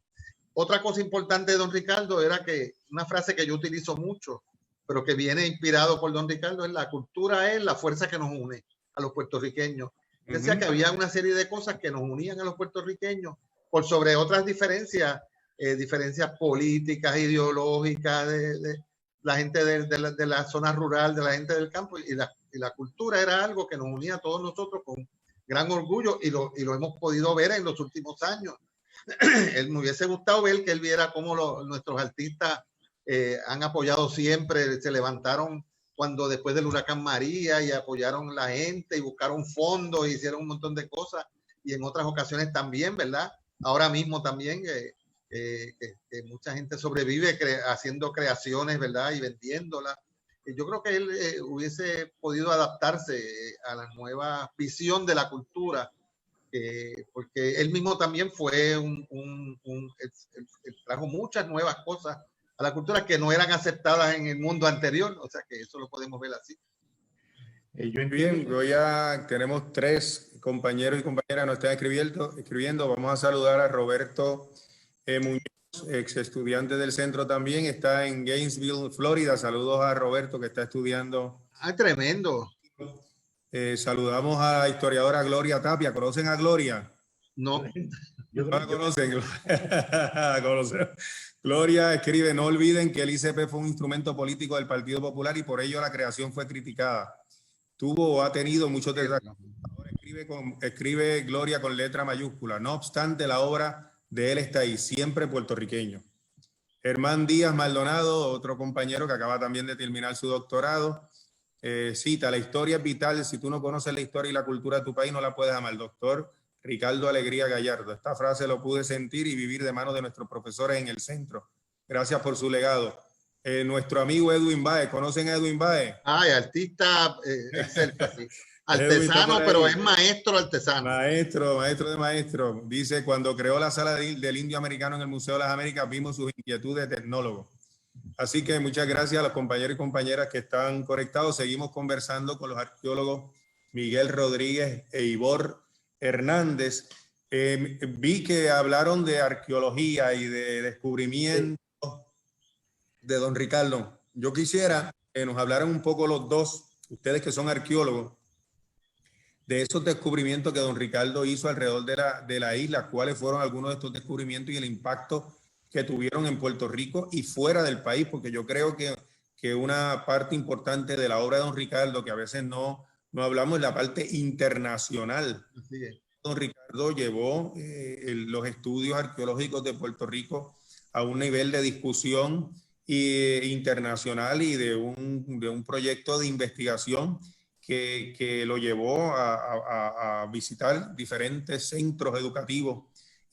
Otra cosa importante de don Ricardo era que una frase que yo utilizo mucho, pero que viene inspirado por don Ricardo, es: la cultura es la fuerza que nos une a los puertorriqueños. Decía que había una serie de cosas que nos unían a los puertorriqueños por sobre otras diferencias, diferencias políticas, ideológicas, de la gente de la zona rural, de la gente del campo, y la cultura era algo que nos unía a todos nosotros con gran orgullo, y lo hemos podido ver en los últimos años. Él me hubiese gustado ver que él viera cómo nuestros artistas han apoyado siempre, se levantaron cuando después del huracán María y apoyaron a la gente y buscaron fondos y hicieron un montón de cosas, y en otras ocasiones también, ¿verdad? Ahora mismo también que mucha gente sobrevive haciendo creaciones, ¿verdad? Y vendiéndolas. Yo creo que él hubiese podido adaptarse a la nueva visión de la cultura, porque él mismo también fue él trajo muchas nuevas cosas a la cultura que no eran aceptadas en el mundo anterior, o sea que eso lo podemos ver así. Bien, tenemos 3 compañeros y compañeras que nos están escribiendo. Vamos a saludar a Roberto Muñoz, ex estudiante del centro también, está en Gainesville, Florida. Saludos a Roberto, que está estudiando. Ah, tremendo. Saludamos a la historiadora Gloria Tapia. ¿Conocen a Gloria? No. ¿No la conocen? Gloria escribe: no olviden que el ICP fue un instrumento político del Partido Popular y por ello la creación fue criticada. Tuvo o ha tenido muchos detractores. Ahora escribe Gloria con letra mayúscula. No obstante, la obra de él está ahí, siempre puertorriqueño. Germán Díaz Maldonado, otro compañero que acaba también de terminar su doctorado, cita: la historia es vital. Si tú no conoces la historia y la cultura de tu país, no la puedes amar. Doctor Ricardo Alegría Gallardo. Esta frase lo pude sentir y vivir de manos de nuestros profesores en el centro. Gracias por su legado. Nuestro amigo Edwin Baez. ¿Conocen a Edwin Baez? Ay, artista excelso, sí. Artesano, pero es maestro artesano. Maestro de maestro. Dice: cuando creó la sala del Indio Americano en el Museo de las Américas, vimos sus inquietudes de tecnólogo. Así que muchas gracias a los compañeros y compañeras que están conectados. Seguimos conversando con los arqueólogos Miguel Rodríguez e Ivor Hernández. Vi que hablaron de arqueología y de descubrimiento de don Ricardo. Yo quisiera que nos hablaran un poco los dos, ustedes que son arqueólogos, de esos descubrimientos que don Ricardo hizo alrededor de la isla. ¿Cuáles fueron algunos de estos descubrimientos y el impacto que tuvieron en Puerto Rico y fuera del país? Porque yo creo que una parte importante de la obra de don Ricardo, que a veces no hablamos, es la parte internacional. Sí. Don Ricardo llevó los estudios arqueológicos de Puerto Rico a un nivel de discusión internacional y de un proyecto de investigación que lo llevó a visitar diferentes centros educativos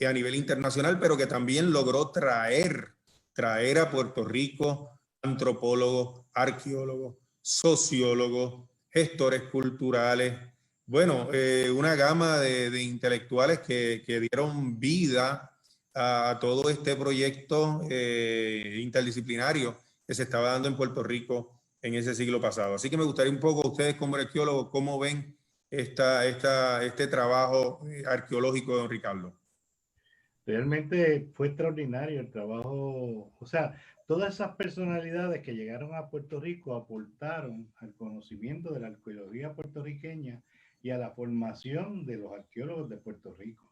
a nivel internacional, pero que también logró traer a Puerto Rico antropólogos, arqueólogos, sociólogos, gestores culturales, bueno, una gama de intelectuales que dieron vida a todo este proyecto interdisciplinario que se estaba dando en Puerto Rico en ese siglo pasado. Así que me gustaría un poco, ustedes como arqueólogos, ¿cómo ven este trabajo arqueológico de don Ricardo? Realmente fue extraordinario el trabajo. O sea, todas esas personalidades que llegaron a Puerto Rico aportaron al conocimiento de la arqueología puertorriqueña y a la formación de los arqueólogos de Puerto Rico.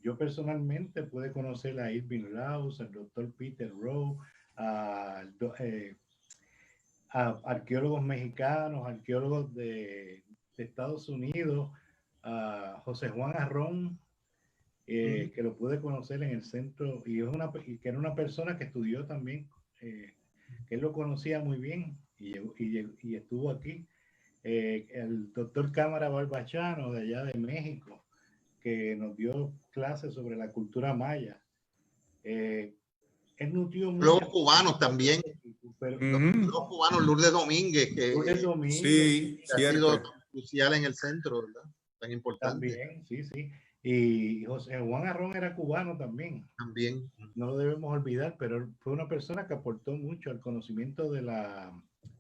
Yo personalmente pude conocer a Irving Rouse, al doctor Peter Rowe, a arqueólogos mexicanos, arqueólogos de Estados Unidos, a José Juan Arrón, que lo pude conocer en el centro, y que era una persona que estudió también, que él lo conocía muy bien y estuvo aquí. El doctor Cámara Barbachano de allá de México, que nos dio clases sobre la cultura maya. Él nutrió los cubanos también. Pero, los cubanos, Lourdes Domínguez, que sí, ha sido crucial en el centro, ¿verdad? Tan importante. También, sí, sí. Y José Juan Arrón era cubano también. También. No lo debemos olvidar, pero fue una persona que aportó mucho al conocimiento de la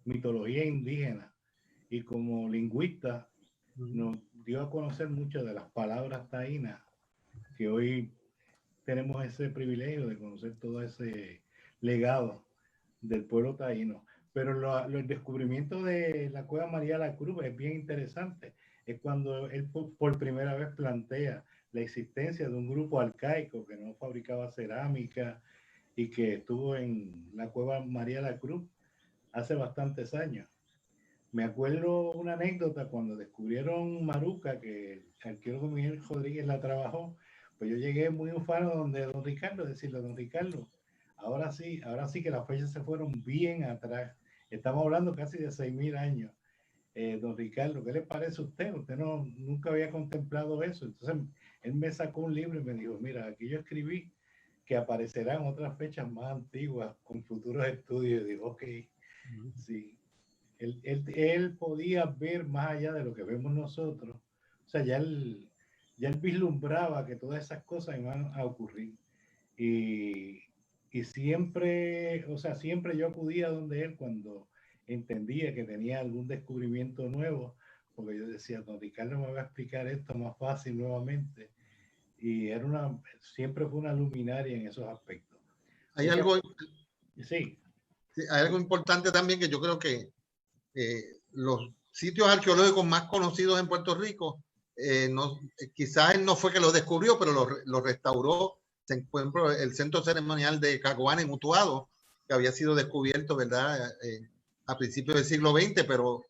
mitología indígena y como lingüista nos dio a conocer mucho de las palabras taínas, que hoy tenemos ese privilegio de conocer todo ese legado del pueblo taíno. Pero el descubrimiento de la cueva María la Cruz es bien interesante. Es cuando él por primera vez plantea la existencia de un grupo arcaico que no fabricaba cerámica y que estuvo en la cueva María la Cruz hace bastantes años. Me acuerdo una anécdota cuando descubrieron Maruca, que el arqueólogo Miguel Rodríguez la trabajó, pues yo llegué muy ufano donde don Ricardo, decirle, don Ricardo, ahora sí que las fechas se fueron bien atrás. Estamos hablando casi de 6.000 años. Don Ricardo, ¿qué le parece a usted? Usted nunca había contemplado eso. Entonces, él me sacó un libro y me dijo, mira, aquí yo escribí que aparecerán otras fechas más antiguas con futuros estudios. Y digo, ok, sí. Él podía ver más allá de lo que vemos nosotros. O sea, ya él vislumbraba que todas esas cosas iban a ocurrir. Y siempre, o sea, siempre yo acudía donde él cuando entendía que tenía algún descubrimiento nuevo, porque yo decía, don Ricardo me va a explicar esto más fácil nuevamente. Y siempre fue una luminaria en esos aspectos. Hay algo, sí, hay algo importante también que yo creo que los sitios arqueológicos más conocidos en Puerto Rico, quizás él no fue que lo descubrió, pero lo restauró. Por ejemplo, el centro ceremonial de Caguán en Utuado, que había sido descubierto, ¿verdad?, a principios del siglo XX, pero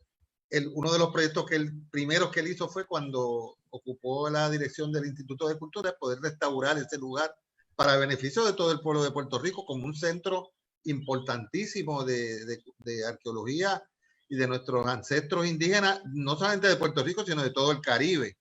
uno de los proyectos primeros que él hizo fue cuando ocupó la dirección del Instituto de Cultura, poder restaurar ese lugar para beneficio de todo el pueblo de Puerto Rico, como un centro importantísimo de arqueología y de nuestros ancestros indígenas, no solamente de Puerto Rico, sino de todo el Caribe.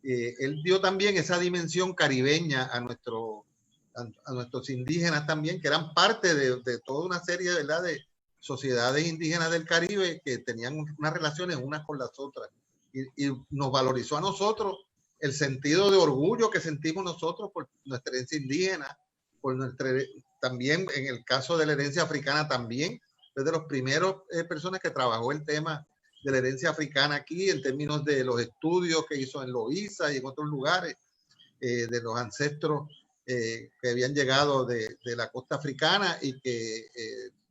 Él dio también esa dimensión caribeña a nuestros indígenas también, que eran parte de toda una serie, ¿verdad?, de sociedades indígenas del Caribe que tenían unas relaciones unas con las otras. Y nos valorizó a nosotros el sentido de orgullo que sentimos nosotros por nuestra herencia indígena, también en el caso de la herencia africana también, es de los primeros personas que trabajó el tema de la herencia africana aquí en términos de los estudios que hizo en Loíza y en otros lugares, de los ancestros que habían llegado de la costa africana y que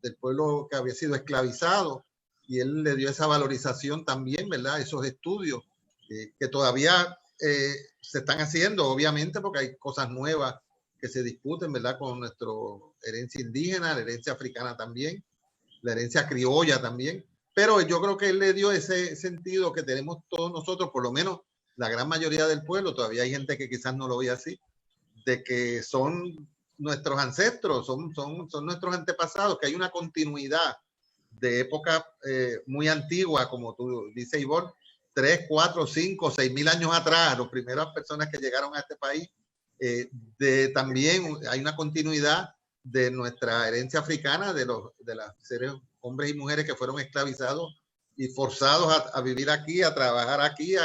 del pueblo que había sido esclavizado, y él le dio esa valorización también, ¿verdad?, esos estudios que todavía se están haciendo, obviamente, porque hay cosas nuevas que se discuten, ¿verdad?, con nuestra herencia indígena, la herencia africana también, la herencia criolla también, pero yo creo que él le dio ese sentido que tenemos todos nosotros, por lo menos la gran mayoría del pueblo. Todavía hay gente que quizás no lo ve así, de que son nuestros ancestros, son nuestros antepasados, que hay una continuidad de época muy antigua, como tú dices, Ivonne, 3, 4, 5, 6.000 años atrás, las primeras personas que llegaron a este país, también hay una continuidad de nuestra herencia africana, de los seres, hombres y mujeres que fueron esclavizados y forzados a vivir aquí, a trabajar aquí,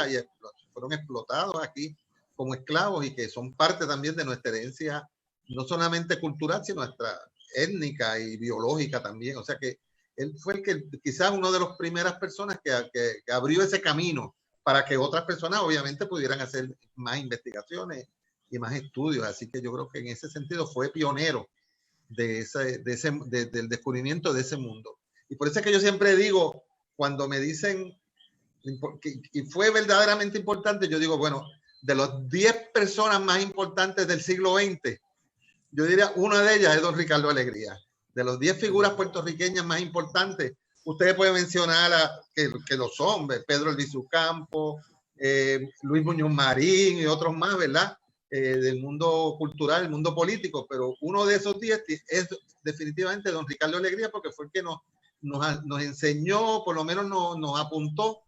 fueron explotados aquí como esclavos, y que son parte también de nuestra herencia, no solamente cultural, sino nuestra étnica y biológica también. O sea que él fue el que, quizás una de las primeras personas que abrió ese camino para que otras personas obviamente pudieran hacer más investigaciones y más estudios. Así que yo creo que en ese sentido fue pionero del descubrimiento de ese mundo. Y por eso es que yo siempre digo, cuando me dicen y fue verdaderamente importante. Yo digo, bueno, de los 10 personas más importantes del siglo XX, yo diría una de ellas es don Ricardo Alegría. De los 10 figuras puertorriqueñas más importantes, ustedes pueden mencionar que lo son, Pedro Albizu Campos, Luis Muñoz Marín y otros más, ¿verdad? Del mundo cultural, el mundo político, pero uno de esos 10 es definitivamente don Ricardo Alegría, porque fue el que nos enseñó, por lo menos nos apuntó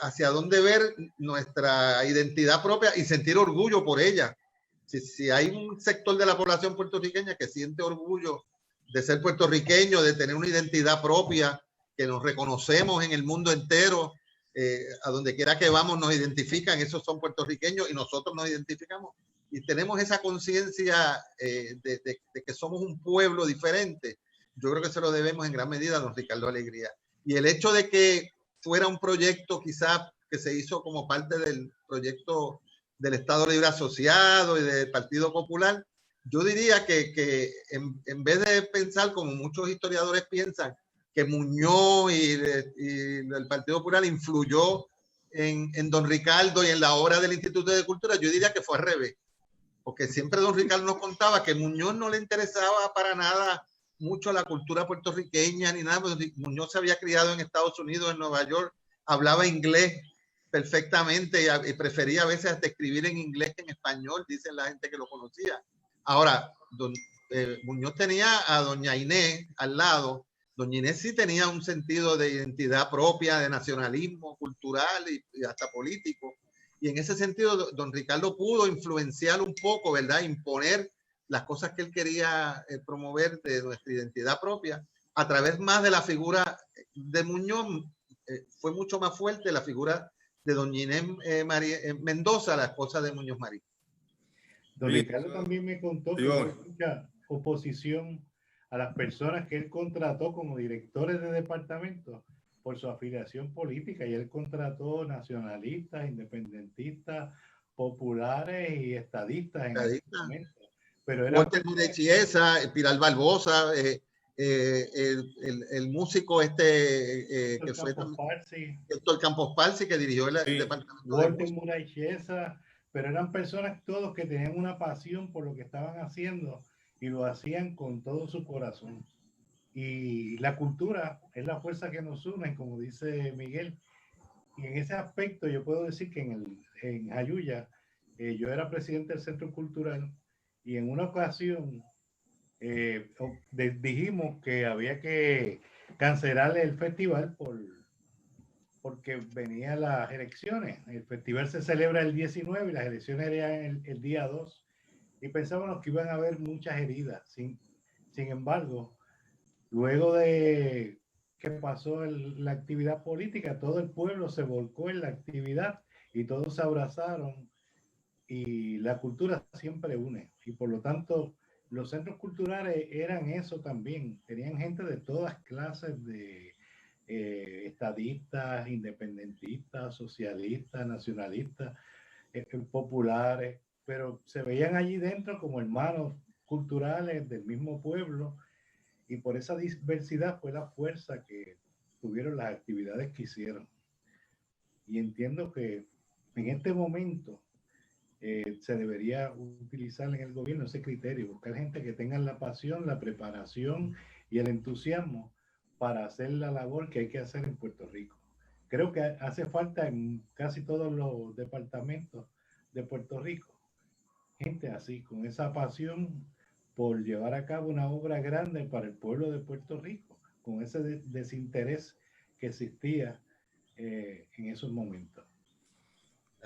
hacia dónde ver nuestra identidad propia y sentir orgullo por ella. Si hay un sector de la población puertorriqueña que siente orgullo de ser puertorriqueño, de tener una identidad propia, que nos reconocemos en el mundo entero, a donde quiera que vamos nos identifican, esos son puertorriqueños y nosotros nos identificamos y tenemos esa conciencia de que somos un pueblo diferente. Yo creo que se lo debemos en gran medida a don Ricardo Alegría. Y el hecho de que fuera un proyecto quizás que se hizo como parte del proyecto del Estado Libre Asociado y del Partido Popular, yo diría que en vez de pensar como muchos historiadores piensan, que Muñoz y el Partido Popular influyó en don Ricardo y en la obra del Instituto de Cultura, yo diría que fue al revés. Porque siempre don Ricardo nos contaba que Muñoz no le interesaba para nada mucho la cultura puertorriqueña ni nada. Muñoz se había criado en Estados Unidos, en Nueva York, hablaba inglés perfectamente y prefería a veces hasta escribir en inglés que en español, dicen la gente que lo conocía. Ahora, Muñoz tenía a doña Inés al lado. Doña Inés sí tenía un sentido de identidad propia, de nacionalismo cultural y hasta político. Y en ese sentido, don Ricardo pudo influenciar un poco, ¿verdad? Imponer las cosas que él quería promover de nuestra identidad propia a través más de la figura de Muñoz. Fue mucho más fuerte la figura de doña Inés Mendoza, la esposa de Muñoz Marín. Don Ricardo también me contó que hubo mucha oposición a las personas que él contrató como directores de departamento por su afiliación política, y él contrató nacionalistas, independentistas, populares y estadistas en ese momento. Pero era Walter de Chiesa, Pilar Barbosa, el músico que fue Héctor Campos Parsi, que dirigió el departamento. Walter Mura y Chiesa, pero eran personas todos que tenían una pasión por lo que estaban haciendo y lo hacían con todo su corazón. Y la cultura es la fuerza que nos une, como dice Miguel. Y en ese aspecto yo puedo decir que en Jayuya yo era presidente del Centro Cultural, y en una ocasión dijimos que había que cancelar el festival porque venían las elecciones. El festival se celebra el 19 y las elecciones eran el día 2. Y pensábamos que iban a haber muchas heridas. Sin embargo, luego de que pasó la actividad política, todo el pueblo se volcó en la actividad y todos se abrazaron, y la cultura siempre une. Y por lo tanto, los centros culturales eran eso también. Tenían gente de todas clases, de estadistas, independentistas, socialistas, nacionalistas, populares, pero se veían allí dentro como hermanos culturales del mismo pueblo, y por esa diversidad fue la fuerza que tuvieron las actividades que hicieron. Y entiendo que en este momento se debería utilizar en el gobierno ese criterio, buscar gente que tenga la pasión, la preparación y el entusiasmo para hacer la labor que hay que hacer en Puerto Rico. Creo que hace falta en casi todos los departamentos de Puerto Rico gente así, con esa pasión por llevar a cabo una obra grande para el pueblo de Puerto Rico, con ese desinterés que existía en esos momentos.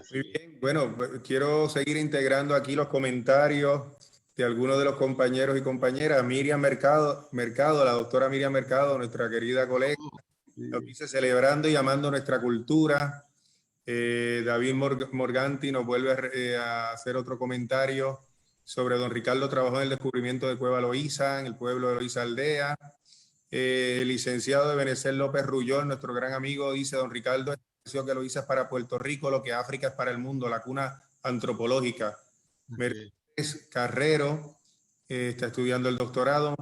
Muy bien, bueno, quiero seguir integrando aquí los comentarios de algunos de los compañeros y compañeras. Miriam Mercado, la doctora Miriam Mercado, nuestra querida colega, nos dice: celebrando y amando nuestra cultura. David Morganti nos vuelve a hacer otro comentario sobre don Ricardo. Trabajó en el descubrimiento de Cueva Loíza, en el pueblo de Loíza Aldea. El licenciado de Benecer López Rullón, nuestro gran amigo, dice: don Ricardo que Loíza es para Puerto Rico lo que África es para el mundo, la cuna antropológica. Mercedes Carrero está estudiando el doctorado.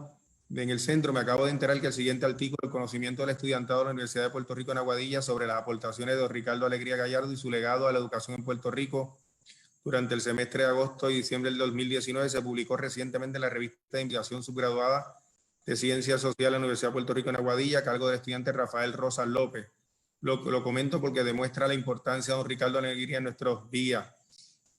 en el centro, me acabo de enterar que el siguiente artículo, el conocimiento del estudiantado de la Universidad de Puerto Rico en Aguadilla sobre las aportaciones de don Ricardo Alegría Gallardo y su legado a la educación en Puerto Rico durante el semestre de agosto y diciembre del 2019, se publicó recientemente en la revista de investigación subgraduada de Ciencias Sociales de la Universidad de Puerto Rico en Aguadilla, a cargo del estudiante Rafael Rosas López. Lo comento porque demuestra la importancia de don Ricardo Alegría en nuestros días.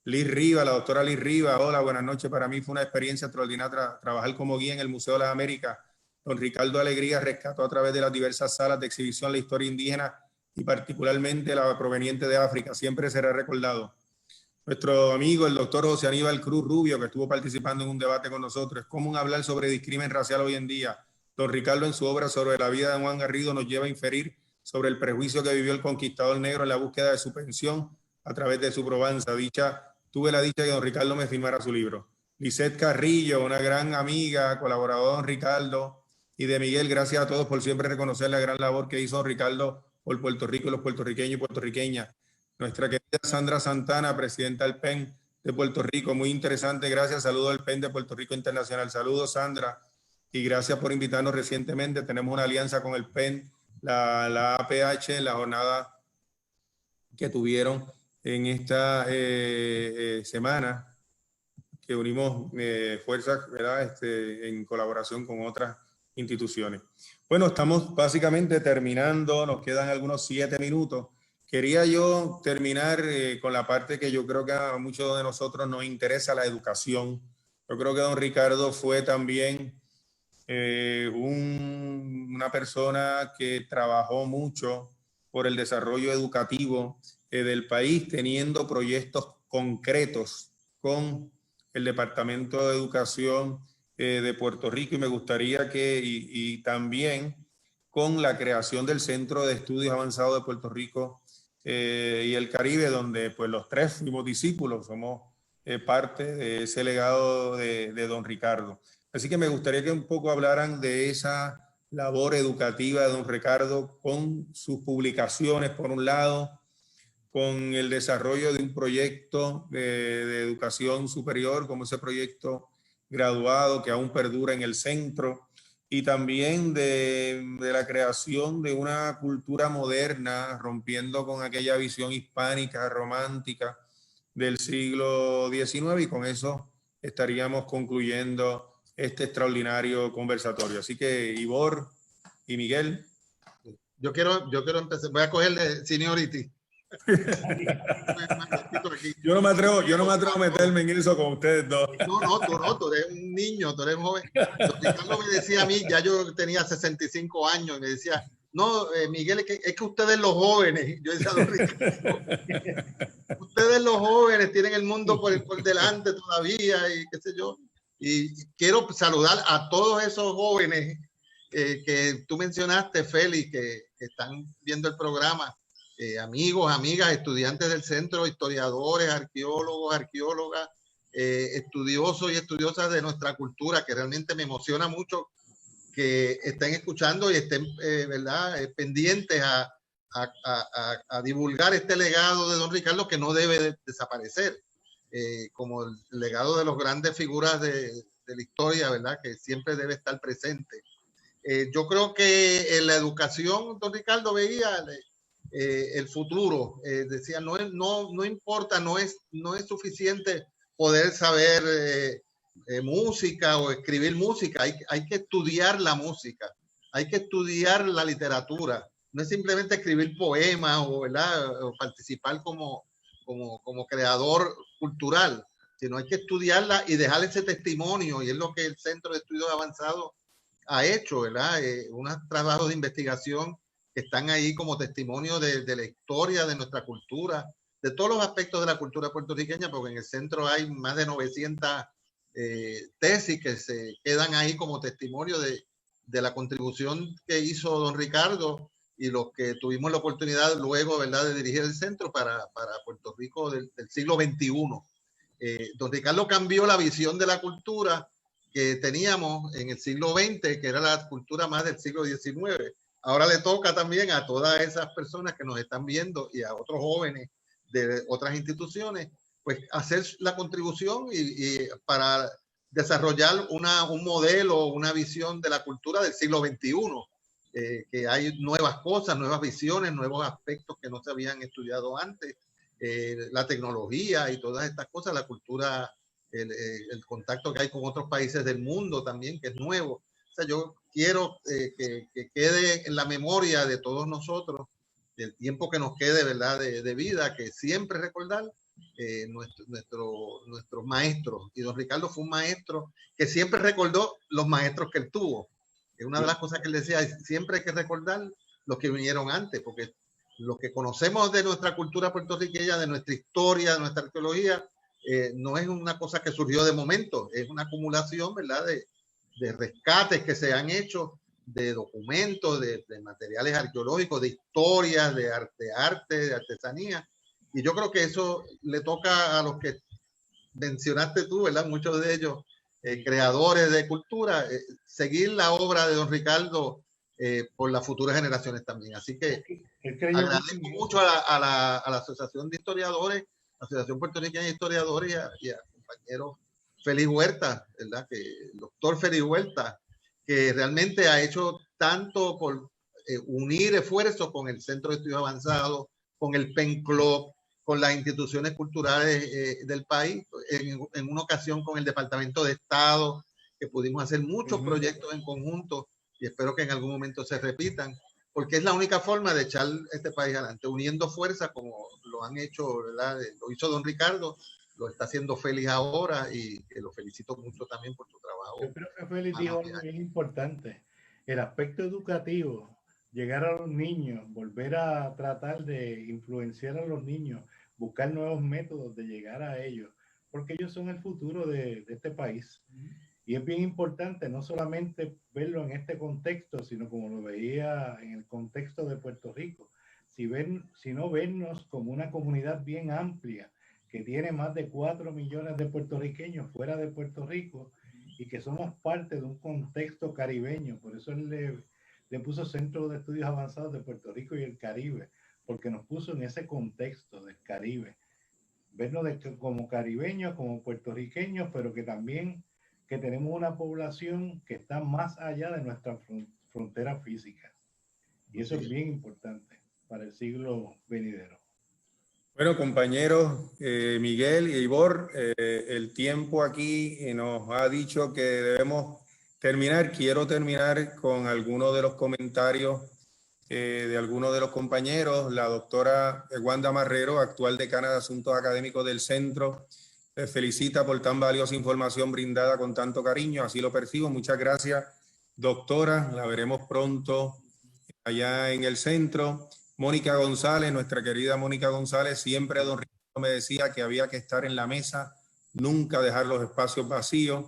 Liz Riva, la doctora Liz Riva, hola, buenas noches. Para mí fue una experiencia extraordinaria trabajar como guía en el Museo de las Américas. Don Ricardo Alegría rescató a través de las diversas salas de exhibición la historia indígena y particularmente la proveniente de África. Siempre será recordado. Nuestro amigo, el doctor José Aníbal Cruz Rubio, que estuvo participando en un debate con nosotros. Es común hablar sobre discrimen racial hoy en día. Don Ricardo, en su obra sobre la vida de Juan Garrido, nos lleva a inferir sobre el prejuicio que vivió el conquistador negro en la búsqueda de su pensión a través de su probanza. Tuve la dicha de que don Ricardo me firmara su libro. Lisette Carrillo, una gran amiga, colaboradora de don Ricardo, y de Miguel, gracias a todos por siempre reconocer la gran labor que hizo don Ricardo por Puerto Rico y los puertorriqueños y puertorriqueñas. Nuestra querida Sandra Santana, presidenta del PEN de Puerto Rico, muy interesante, gracias. Saludos al PEN de Puerto Rico Internacional. Saludos, Sandra, y gracias por invitarnos recientemente. Tenemos una alianza con el PEN, la APH, en la jornada que tuvieron en esta semana, que unimos fuerzas, ¿verdad? En colaboración con otras instituciones. Bueno, estamos básicamente terminando, nos quedan algunos 7 minutos. Quería yo terminar con la parte que yo creo que a muchos de nosotros nos interesa, la educación. Yo creo que don Ricardo fue también una persona que trabajó mucho por el desarrollo educativo del país, teniendo proyectos concretos con el Departamento de Educación de Puerto Rico, y me gustaría que, y también con la creación del Centro de Estudios Avanzados de Puerto Rico y el Caribe, donde pues los 3 fuimos discípulos, somos parte de ese legado de don Ricardo. Así que me gustaría que un poco hablaran de esa labor educativa de don Ricardo con sus publicaciones, por un lado, con el desarrollo de un proyecto de educación superior, como ese proyecto graduado que aún perdura en el centro, y también de la creación de una cultura moderna, rompiendo con aquella visión hispánica, romántica del siglo XIX, y con eso estaríamos concluyendo este extraordinario conversatorio. Así que, Ivor y Miguel. Yo quiero empezar, voy a cogerle seniority. Yo no me atrevo a meterme en eso con ustedes dos. No, tú eres un niño, tú eres un joven. Don Ricardo me decía a mí, ya yo tenía 65 años, y me decía, no, Miguel, es que ustedes los jóvenes, yo decía, don Ricardo, ustedes los jóvenes tienen el mundo por delante todavía, y qué sé yo. Y quiero saludar a todos esos jóvenes que tú mencionaste, Félix, que están viendo el programa. Amigos, amigas, estudiantes del centro, historiadores, arqueólogos, arqueólogas, estudiosos y estudiosas de nuestra cultura, que realmente me emociona mucho que estén escuchando y estén ¿verdad? Pendientes a divulgar este legado de don Ricardo, que no debe desaparecer, como el legado de las grandes figuras de la historia, ¿verdad? Que siempre debe estar presente. Yo creo que en la educación, don Ricardo veía el futuro, decía, no importa, no es suficiente poder saber música o escribir música, hay que estudiar la música, hay que estudiar la literatura, no es simplemente escribir poemas ¿verdad? O participar como creador cultural, sino hay que estudiarla y dejar ese testimonio, y es lo que el Centro de Estudios Avanzados ha hecho, ¿verdad? Unos trabajos de investigación que están ahí como testimonio de la historia de nuestra cultura, de todos los aspectos de la cultura puertorriqueña, porque en el centro hay más de 900 tesis que se quedan ahí como testimonio de la contribución que hizo don Ricardo y los que tuvimos la oportunidad luego, ¿verdad?, de dirigir el centro para Puerto Rico del siglo XXI. Don Ricardo cambió la visión de la cultura que teníamos en el siglo XX, que era la cultura más del siglo XIX. Ahora le toca también a todas esas personas que nos están viendo y a otros jóvenes de otras instituciones, pues hacer la contribución y para desarrollar un modelo, una visión de la cultura del siglo XXI, que hay nuevas cosas, nuevas visiones, nuevos aspectos que no se habían estudiado antes, la tecnología y todas estas cosas, la cultura, el contacto que hay con otros países del mundo también, que es nuevo. O sea, yo quiero que quede en la memoria de todos nosotros, del tiempo que nos quede, ¿verdad?, de vida, que siempre recordar nuestros maestros. Y don Ricardo fue un maestro que siempre recordó los maestros que él tuvo. Es una de las cosas que él decía, siempre hay que recordar los que vinieron antes, porque lo que conocemos de nuestra cultura puertorriqueña, de nuestra historia, de nuestra arqueología, no es una cosa que surgió de momento, es una acumulación, ¿verdad?, de rescates que se han hecho, de documentos, de materiales arqueológicos, de historias, de arte, de artesanía. Y yo creo que eso le toca a los que mencionaste tú, ¿verdad? Muchos de ellos, creadores de cultura, seguir la obra de don Ricardo por las futuras generaciones también. Así que agradezco mucho a la Asociación de Historiadores, la Asociación Puertorriqueña de Historiadores y a compañero Félix Huerta, ¿verdad? Que el doctor Félix Huerta, que realmente ha hecho tanto por unir esfuerzos con el Centro de Estudios Avanzados, con el PEN Club, con las instituciones culturales del país, en una ocasión con el Departamento de Estado, que pudimos hacer muchos proyectos en conjunto y espero que en algún momento se repitan, porque es la única forma de echar este país adelante, uniendo fuerzas como lo han hecho, ¿verdad? Lo hizo don Ricardo, lo está haciendo Félix ahora y que lo felicito mucho también por tu trabajo. Yo creo que Félix dijo algo bien importante, el aspecto educativo, llegar a los niños, volver a tratar de influenciar a los niños, buscar nuevos métodos de llegar a ellos, porque ellos son el futuro de este país. Y es bien importante no solamente verlo en este contexto, sino como lo veía en el contexto de Puerto Rico, sino vernos como una comunidad bien amplia, que tiene más de 4 millones de puertorriqueños fuera de Puerto Rico y que somos parte de un contexto caribeño. Por eso él le puso Centro de Estudios Avanzados de Puerto Rico y el Caribe, porque nos puso en ese contexto del Caribe. Vernos como caribeños, como puertorriqueños, pero que también que tenemos una población que está más allá de nuestra frontera física. Y eso es bien importante para el siglo venidero. Bueno, compañeros Miguel y Ivor, el tiempo aquí nos ha dicho que debemos terminar. Quiero terminar con algunos de los comentarios de algunos de los compañeros. La doctora Wanda Marrero, actual decana de Asuntos Académicos del Centro, les felicita por tan valiosa información brindada con tanto cariño. Así lo percibo. Muchas gracias, doctora. La veremos pronto allá en el centro. Mónica González, nuestra querida Mónica González, siempre don Ricardo me decía que había que estar en la mesa, nunca dejar los espacios vacíos.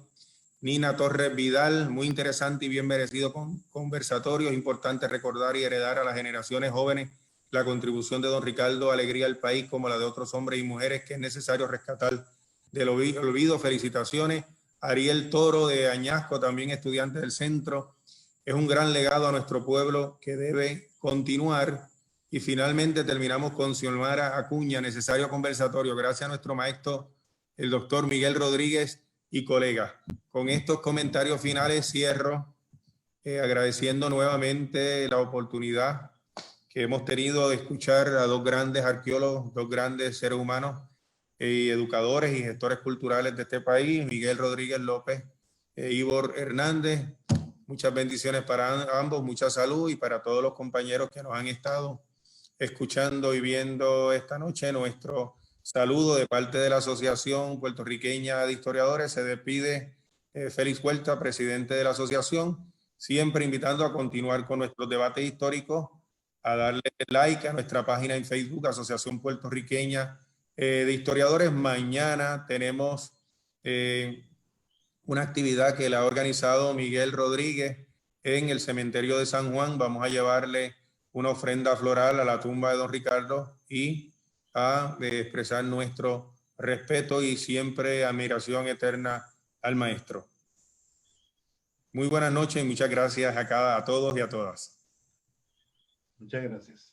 Nina Torres Vidal, muy interesante y bien merecido conversatorio. Es importante recordar y heredar a las generaciones jóvenes la contribución de don Ricardo, alegría al país como la de otros hombres y mujeres que es necesario rescatar del olvido. Felicitaciones. Ariel Toro de Añasco, también estudiante del centro. Es un gran legado a nuestro pueblo que debe continuar. Y finalmente terminamos con Xiomara Acuña, necesario conversatorio. Gracias a nuestro maestro, el doctor Miguel Rodríguez y colegas. Con estos comentarios finales cierro agradeciendo nuevamente la oportunidad que hemos tenido de escuchar a dos grandes arqueólogos, dos grandes seres humanos y educadores y gestores culturales de este país, Miguel Rodríguez López e Ivor Hernández. Muchas bendiciones para ambos, mucha salud y para todos los compañeros que nos han estado escuchando y viendo esta noche. Nuestro saludo de parte de la Asociación Puertorriqueña de Historiadores. Se despide Félix Huerta, presidente de la asociación, siempre invitando a continuar con nuestros debates históricos, a darle like a nuestra página en Facebook, Asociación Puertorriqueña de Historiadores. Mañana tenemos una actividad que la ha organizado Miguel Rodríguez en el cementerio de San Juan. Vamos a llevarle una ofrenda floral a la tumba de don Ricardo y a expresar nuestro respeto y siempre admiración eterna al maestro. Muy buenas noches y muchas gracias a todos y a todas. Muchas gracias.